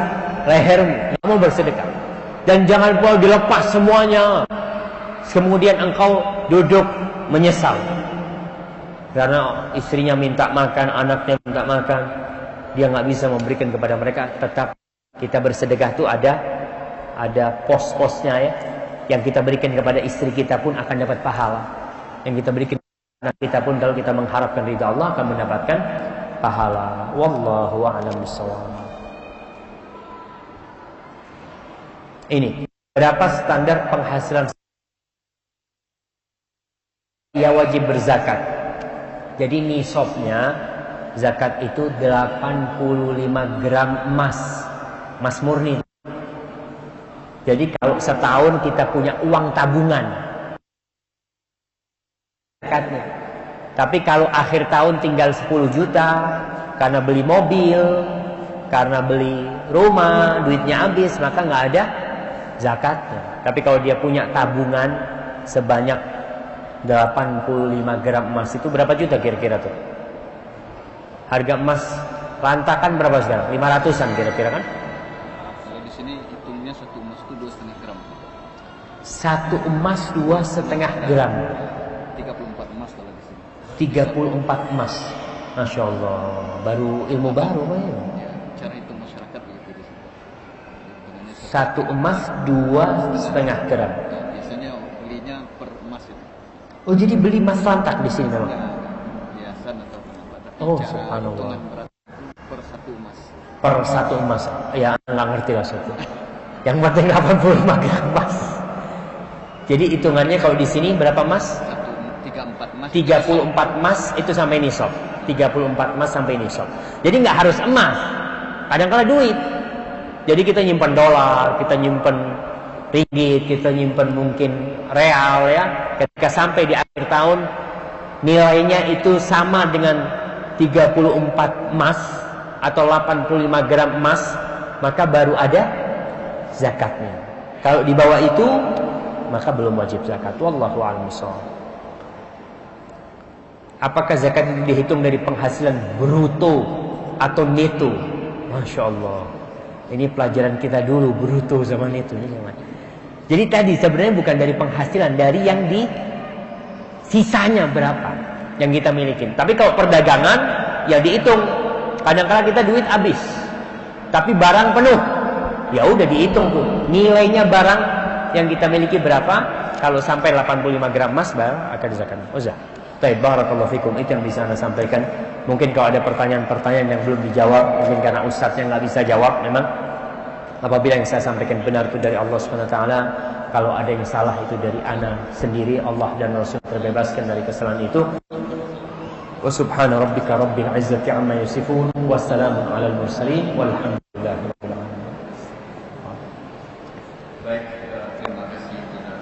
lehermu, kamu bersedekah. Dan jangan kau dilepas semuanya, kemudian engkau duduk menyesal. Karena istrinya minta makan, anaknya minta makan, dia nggak bisa memberikan kepada mereka. Tetap kita bersedekah itu ada pos-posnya ya. Yang kita berikan kepada istri kita pun akan dapat pahala. Yang kita berikan kepada kita pun kalau kita mengharapkan ridha Allah akan mendapatkan pahala. Wallahu a'lam bishawab. Ini berapa standar penghasilan ia wajib berzakat? Jadi nisabnya zakat itu 85 gram emas murni. Jadi kalau setahun kita punya uang tabungan zakatnya. Tapi kalau akhir tahun tinggal 10 juta karena beli mobil, karena beli rumah, duitnya habis, maka nggak ada zakatnya. Tapi kalau dia punya tabungan sebanyak 85 gram emas, itu berapa juta kira-kira tuh? Harga emas lantakan berapa sekarang? 500-an kira-kira kan? Kalau di sini hitungnya satu emas itu 2,5 gram. Satu emas 2,5 gram. 34 emas kalau di sini. 34 emas. Masya Allah. Baru ilmu baru Pak ya? Ya, cara hitung masyarakat begitu di sini. Satu emas 2,5 gram. Ya, biasanya belinya per emas itu. Oh jadi beli emas lantak di sini memang? Ya, hiasan atau apa. Tapi Oh cara subhanallah. hitungan berat per satu emas. Per satu emas. Ya nggak ngerti lah satu. Yang penting 85 gram emas. Jadi hitungannya kalau di sini berapa emas? 34 emas. 34 emas itu sampai nisab. 34 emas sampai nisab. Jadi nggak harus emas. Kadang-kadang duit. Jadi kita nyimpan dolar, kita nyimpan ringgit, kita nyimpan mungkin real ya. Ketika sampai di akhir tahun nilainya itu sama dengan 34 emas atau 85 gram emas, maka baru ada zakatnya. Kalau di bawah itu maka belum wajib zakat. Wallahu a'lam bishawab. Apakah zakat itu dihitung dari penghasilan bruto atau neto? Masya Allah. Ini pelajaran kita dulu, bruto sama neto. Jadi tadi sebenarnya bukan dari penghasilan, dari yang di sisanya berapa yang kita miliki. Tapi kalau perdagangan ya dihitung. Kadang-kadang kita duit habis, tapi barang penuh. Ya udah dihitung tuh nilainya barang yang kita miliki berapa. Kalau sampai 85 gram emas baru akan dizakatkan. Uzah. Baik, barakallahu fikum. Itu yang bisa Anda sampaikan. Mungkin kalau ada pertanyaan-pertanyaan yang belum dijawab, mungkin karena ustadznya nggak bisa jawab. Memang apabila yang saya sampaikan benar itu dari Allah Subhanahu wa taala, kalau ada yang salah itu dari ana sendiri. Allah dan Rasul terbebaskan dari kesalahan itu. Wa subhana rabbika rabbil izzati amma yasifun, wassalamun alal mursalin, walhamdulillahi rabbil alamin. Baik, terima kasih kepada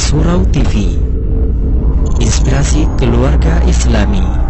Surau TV, inspirasi keluarga Islami.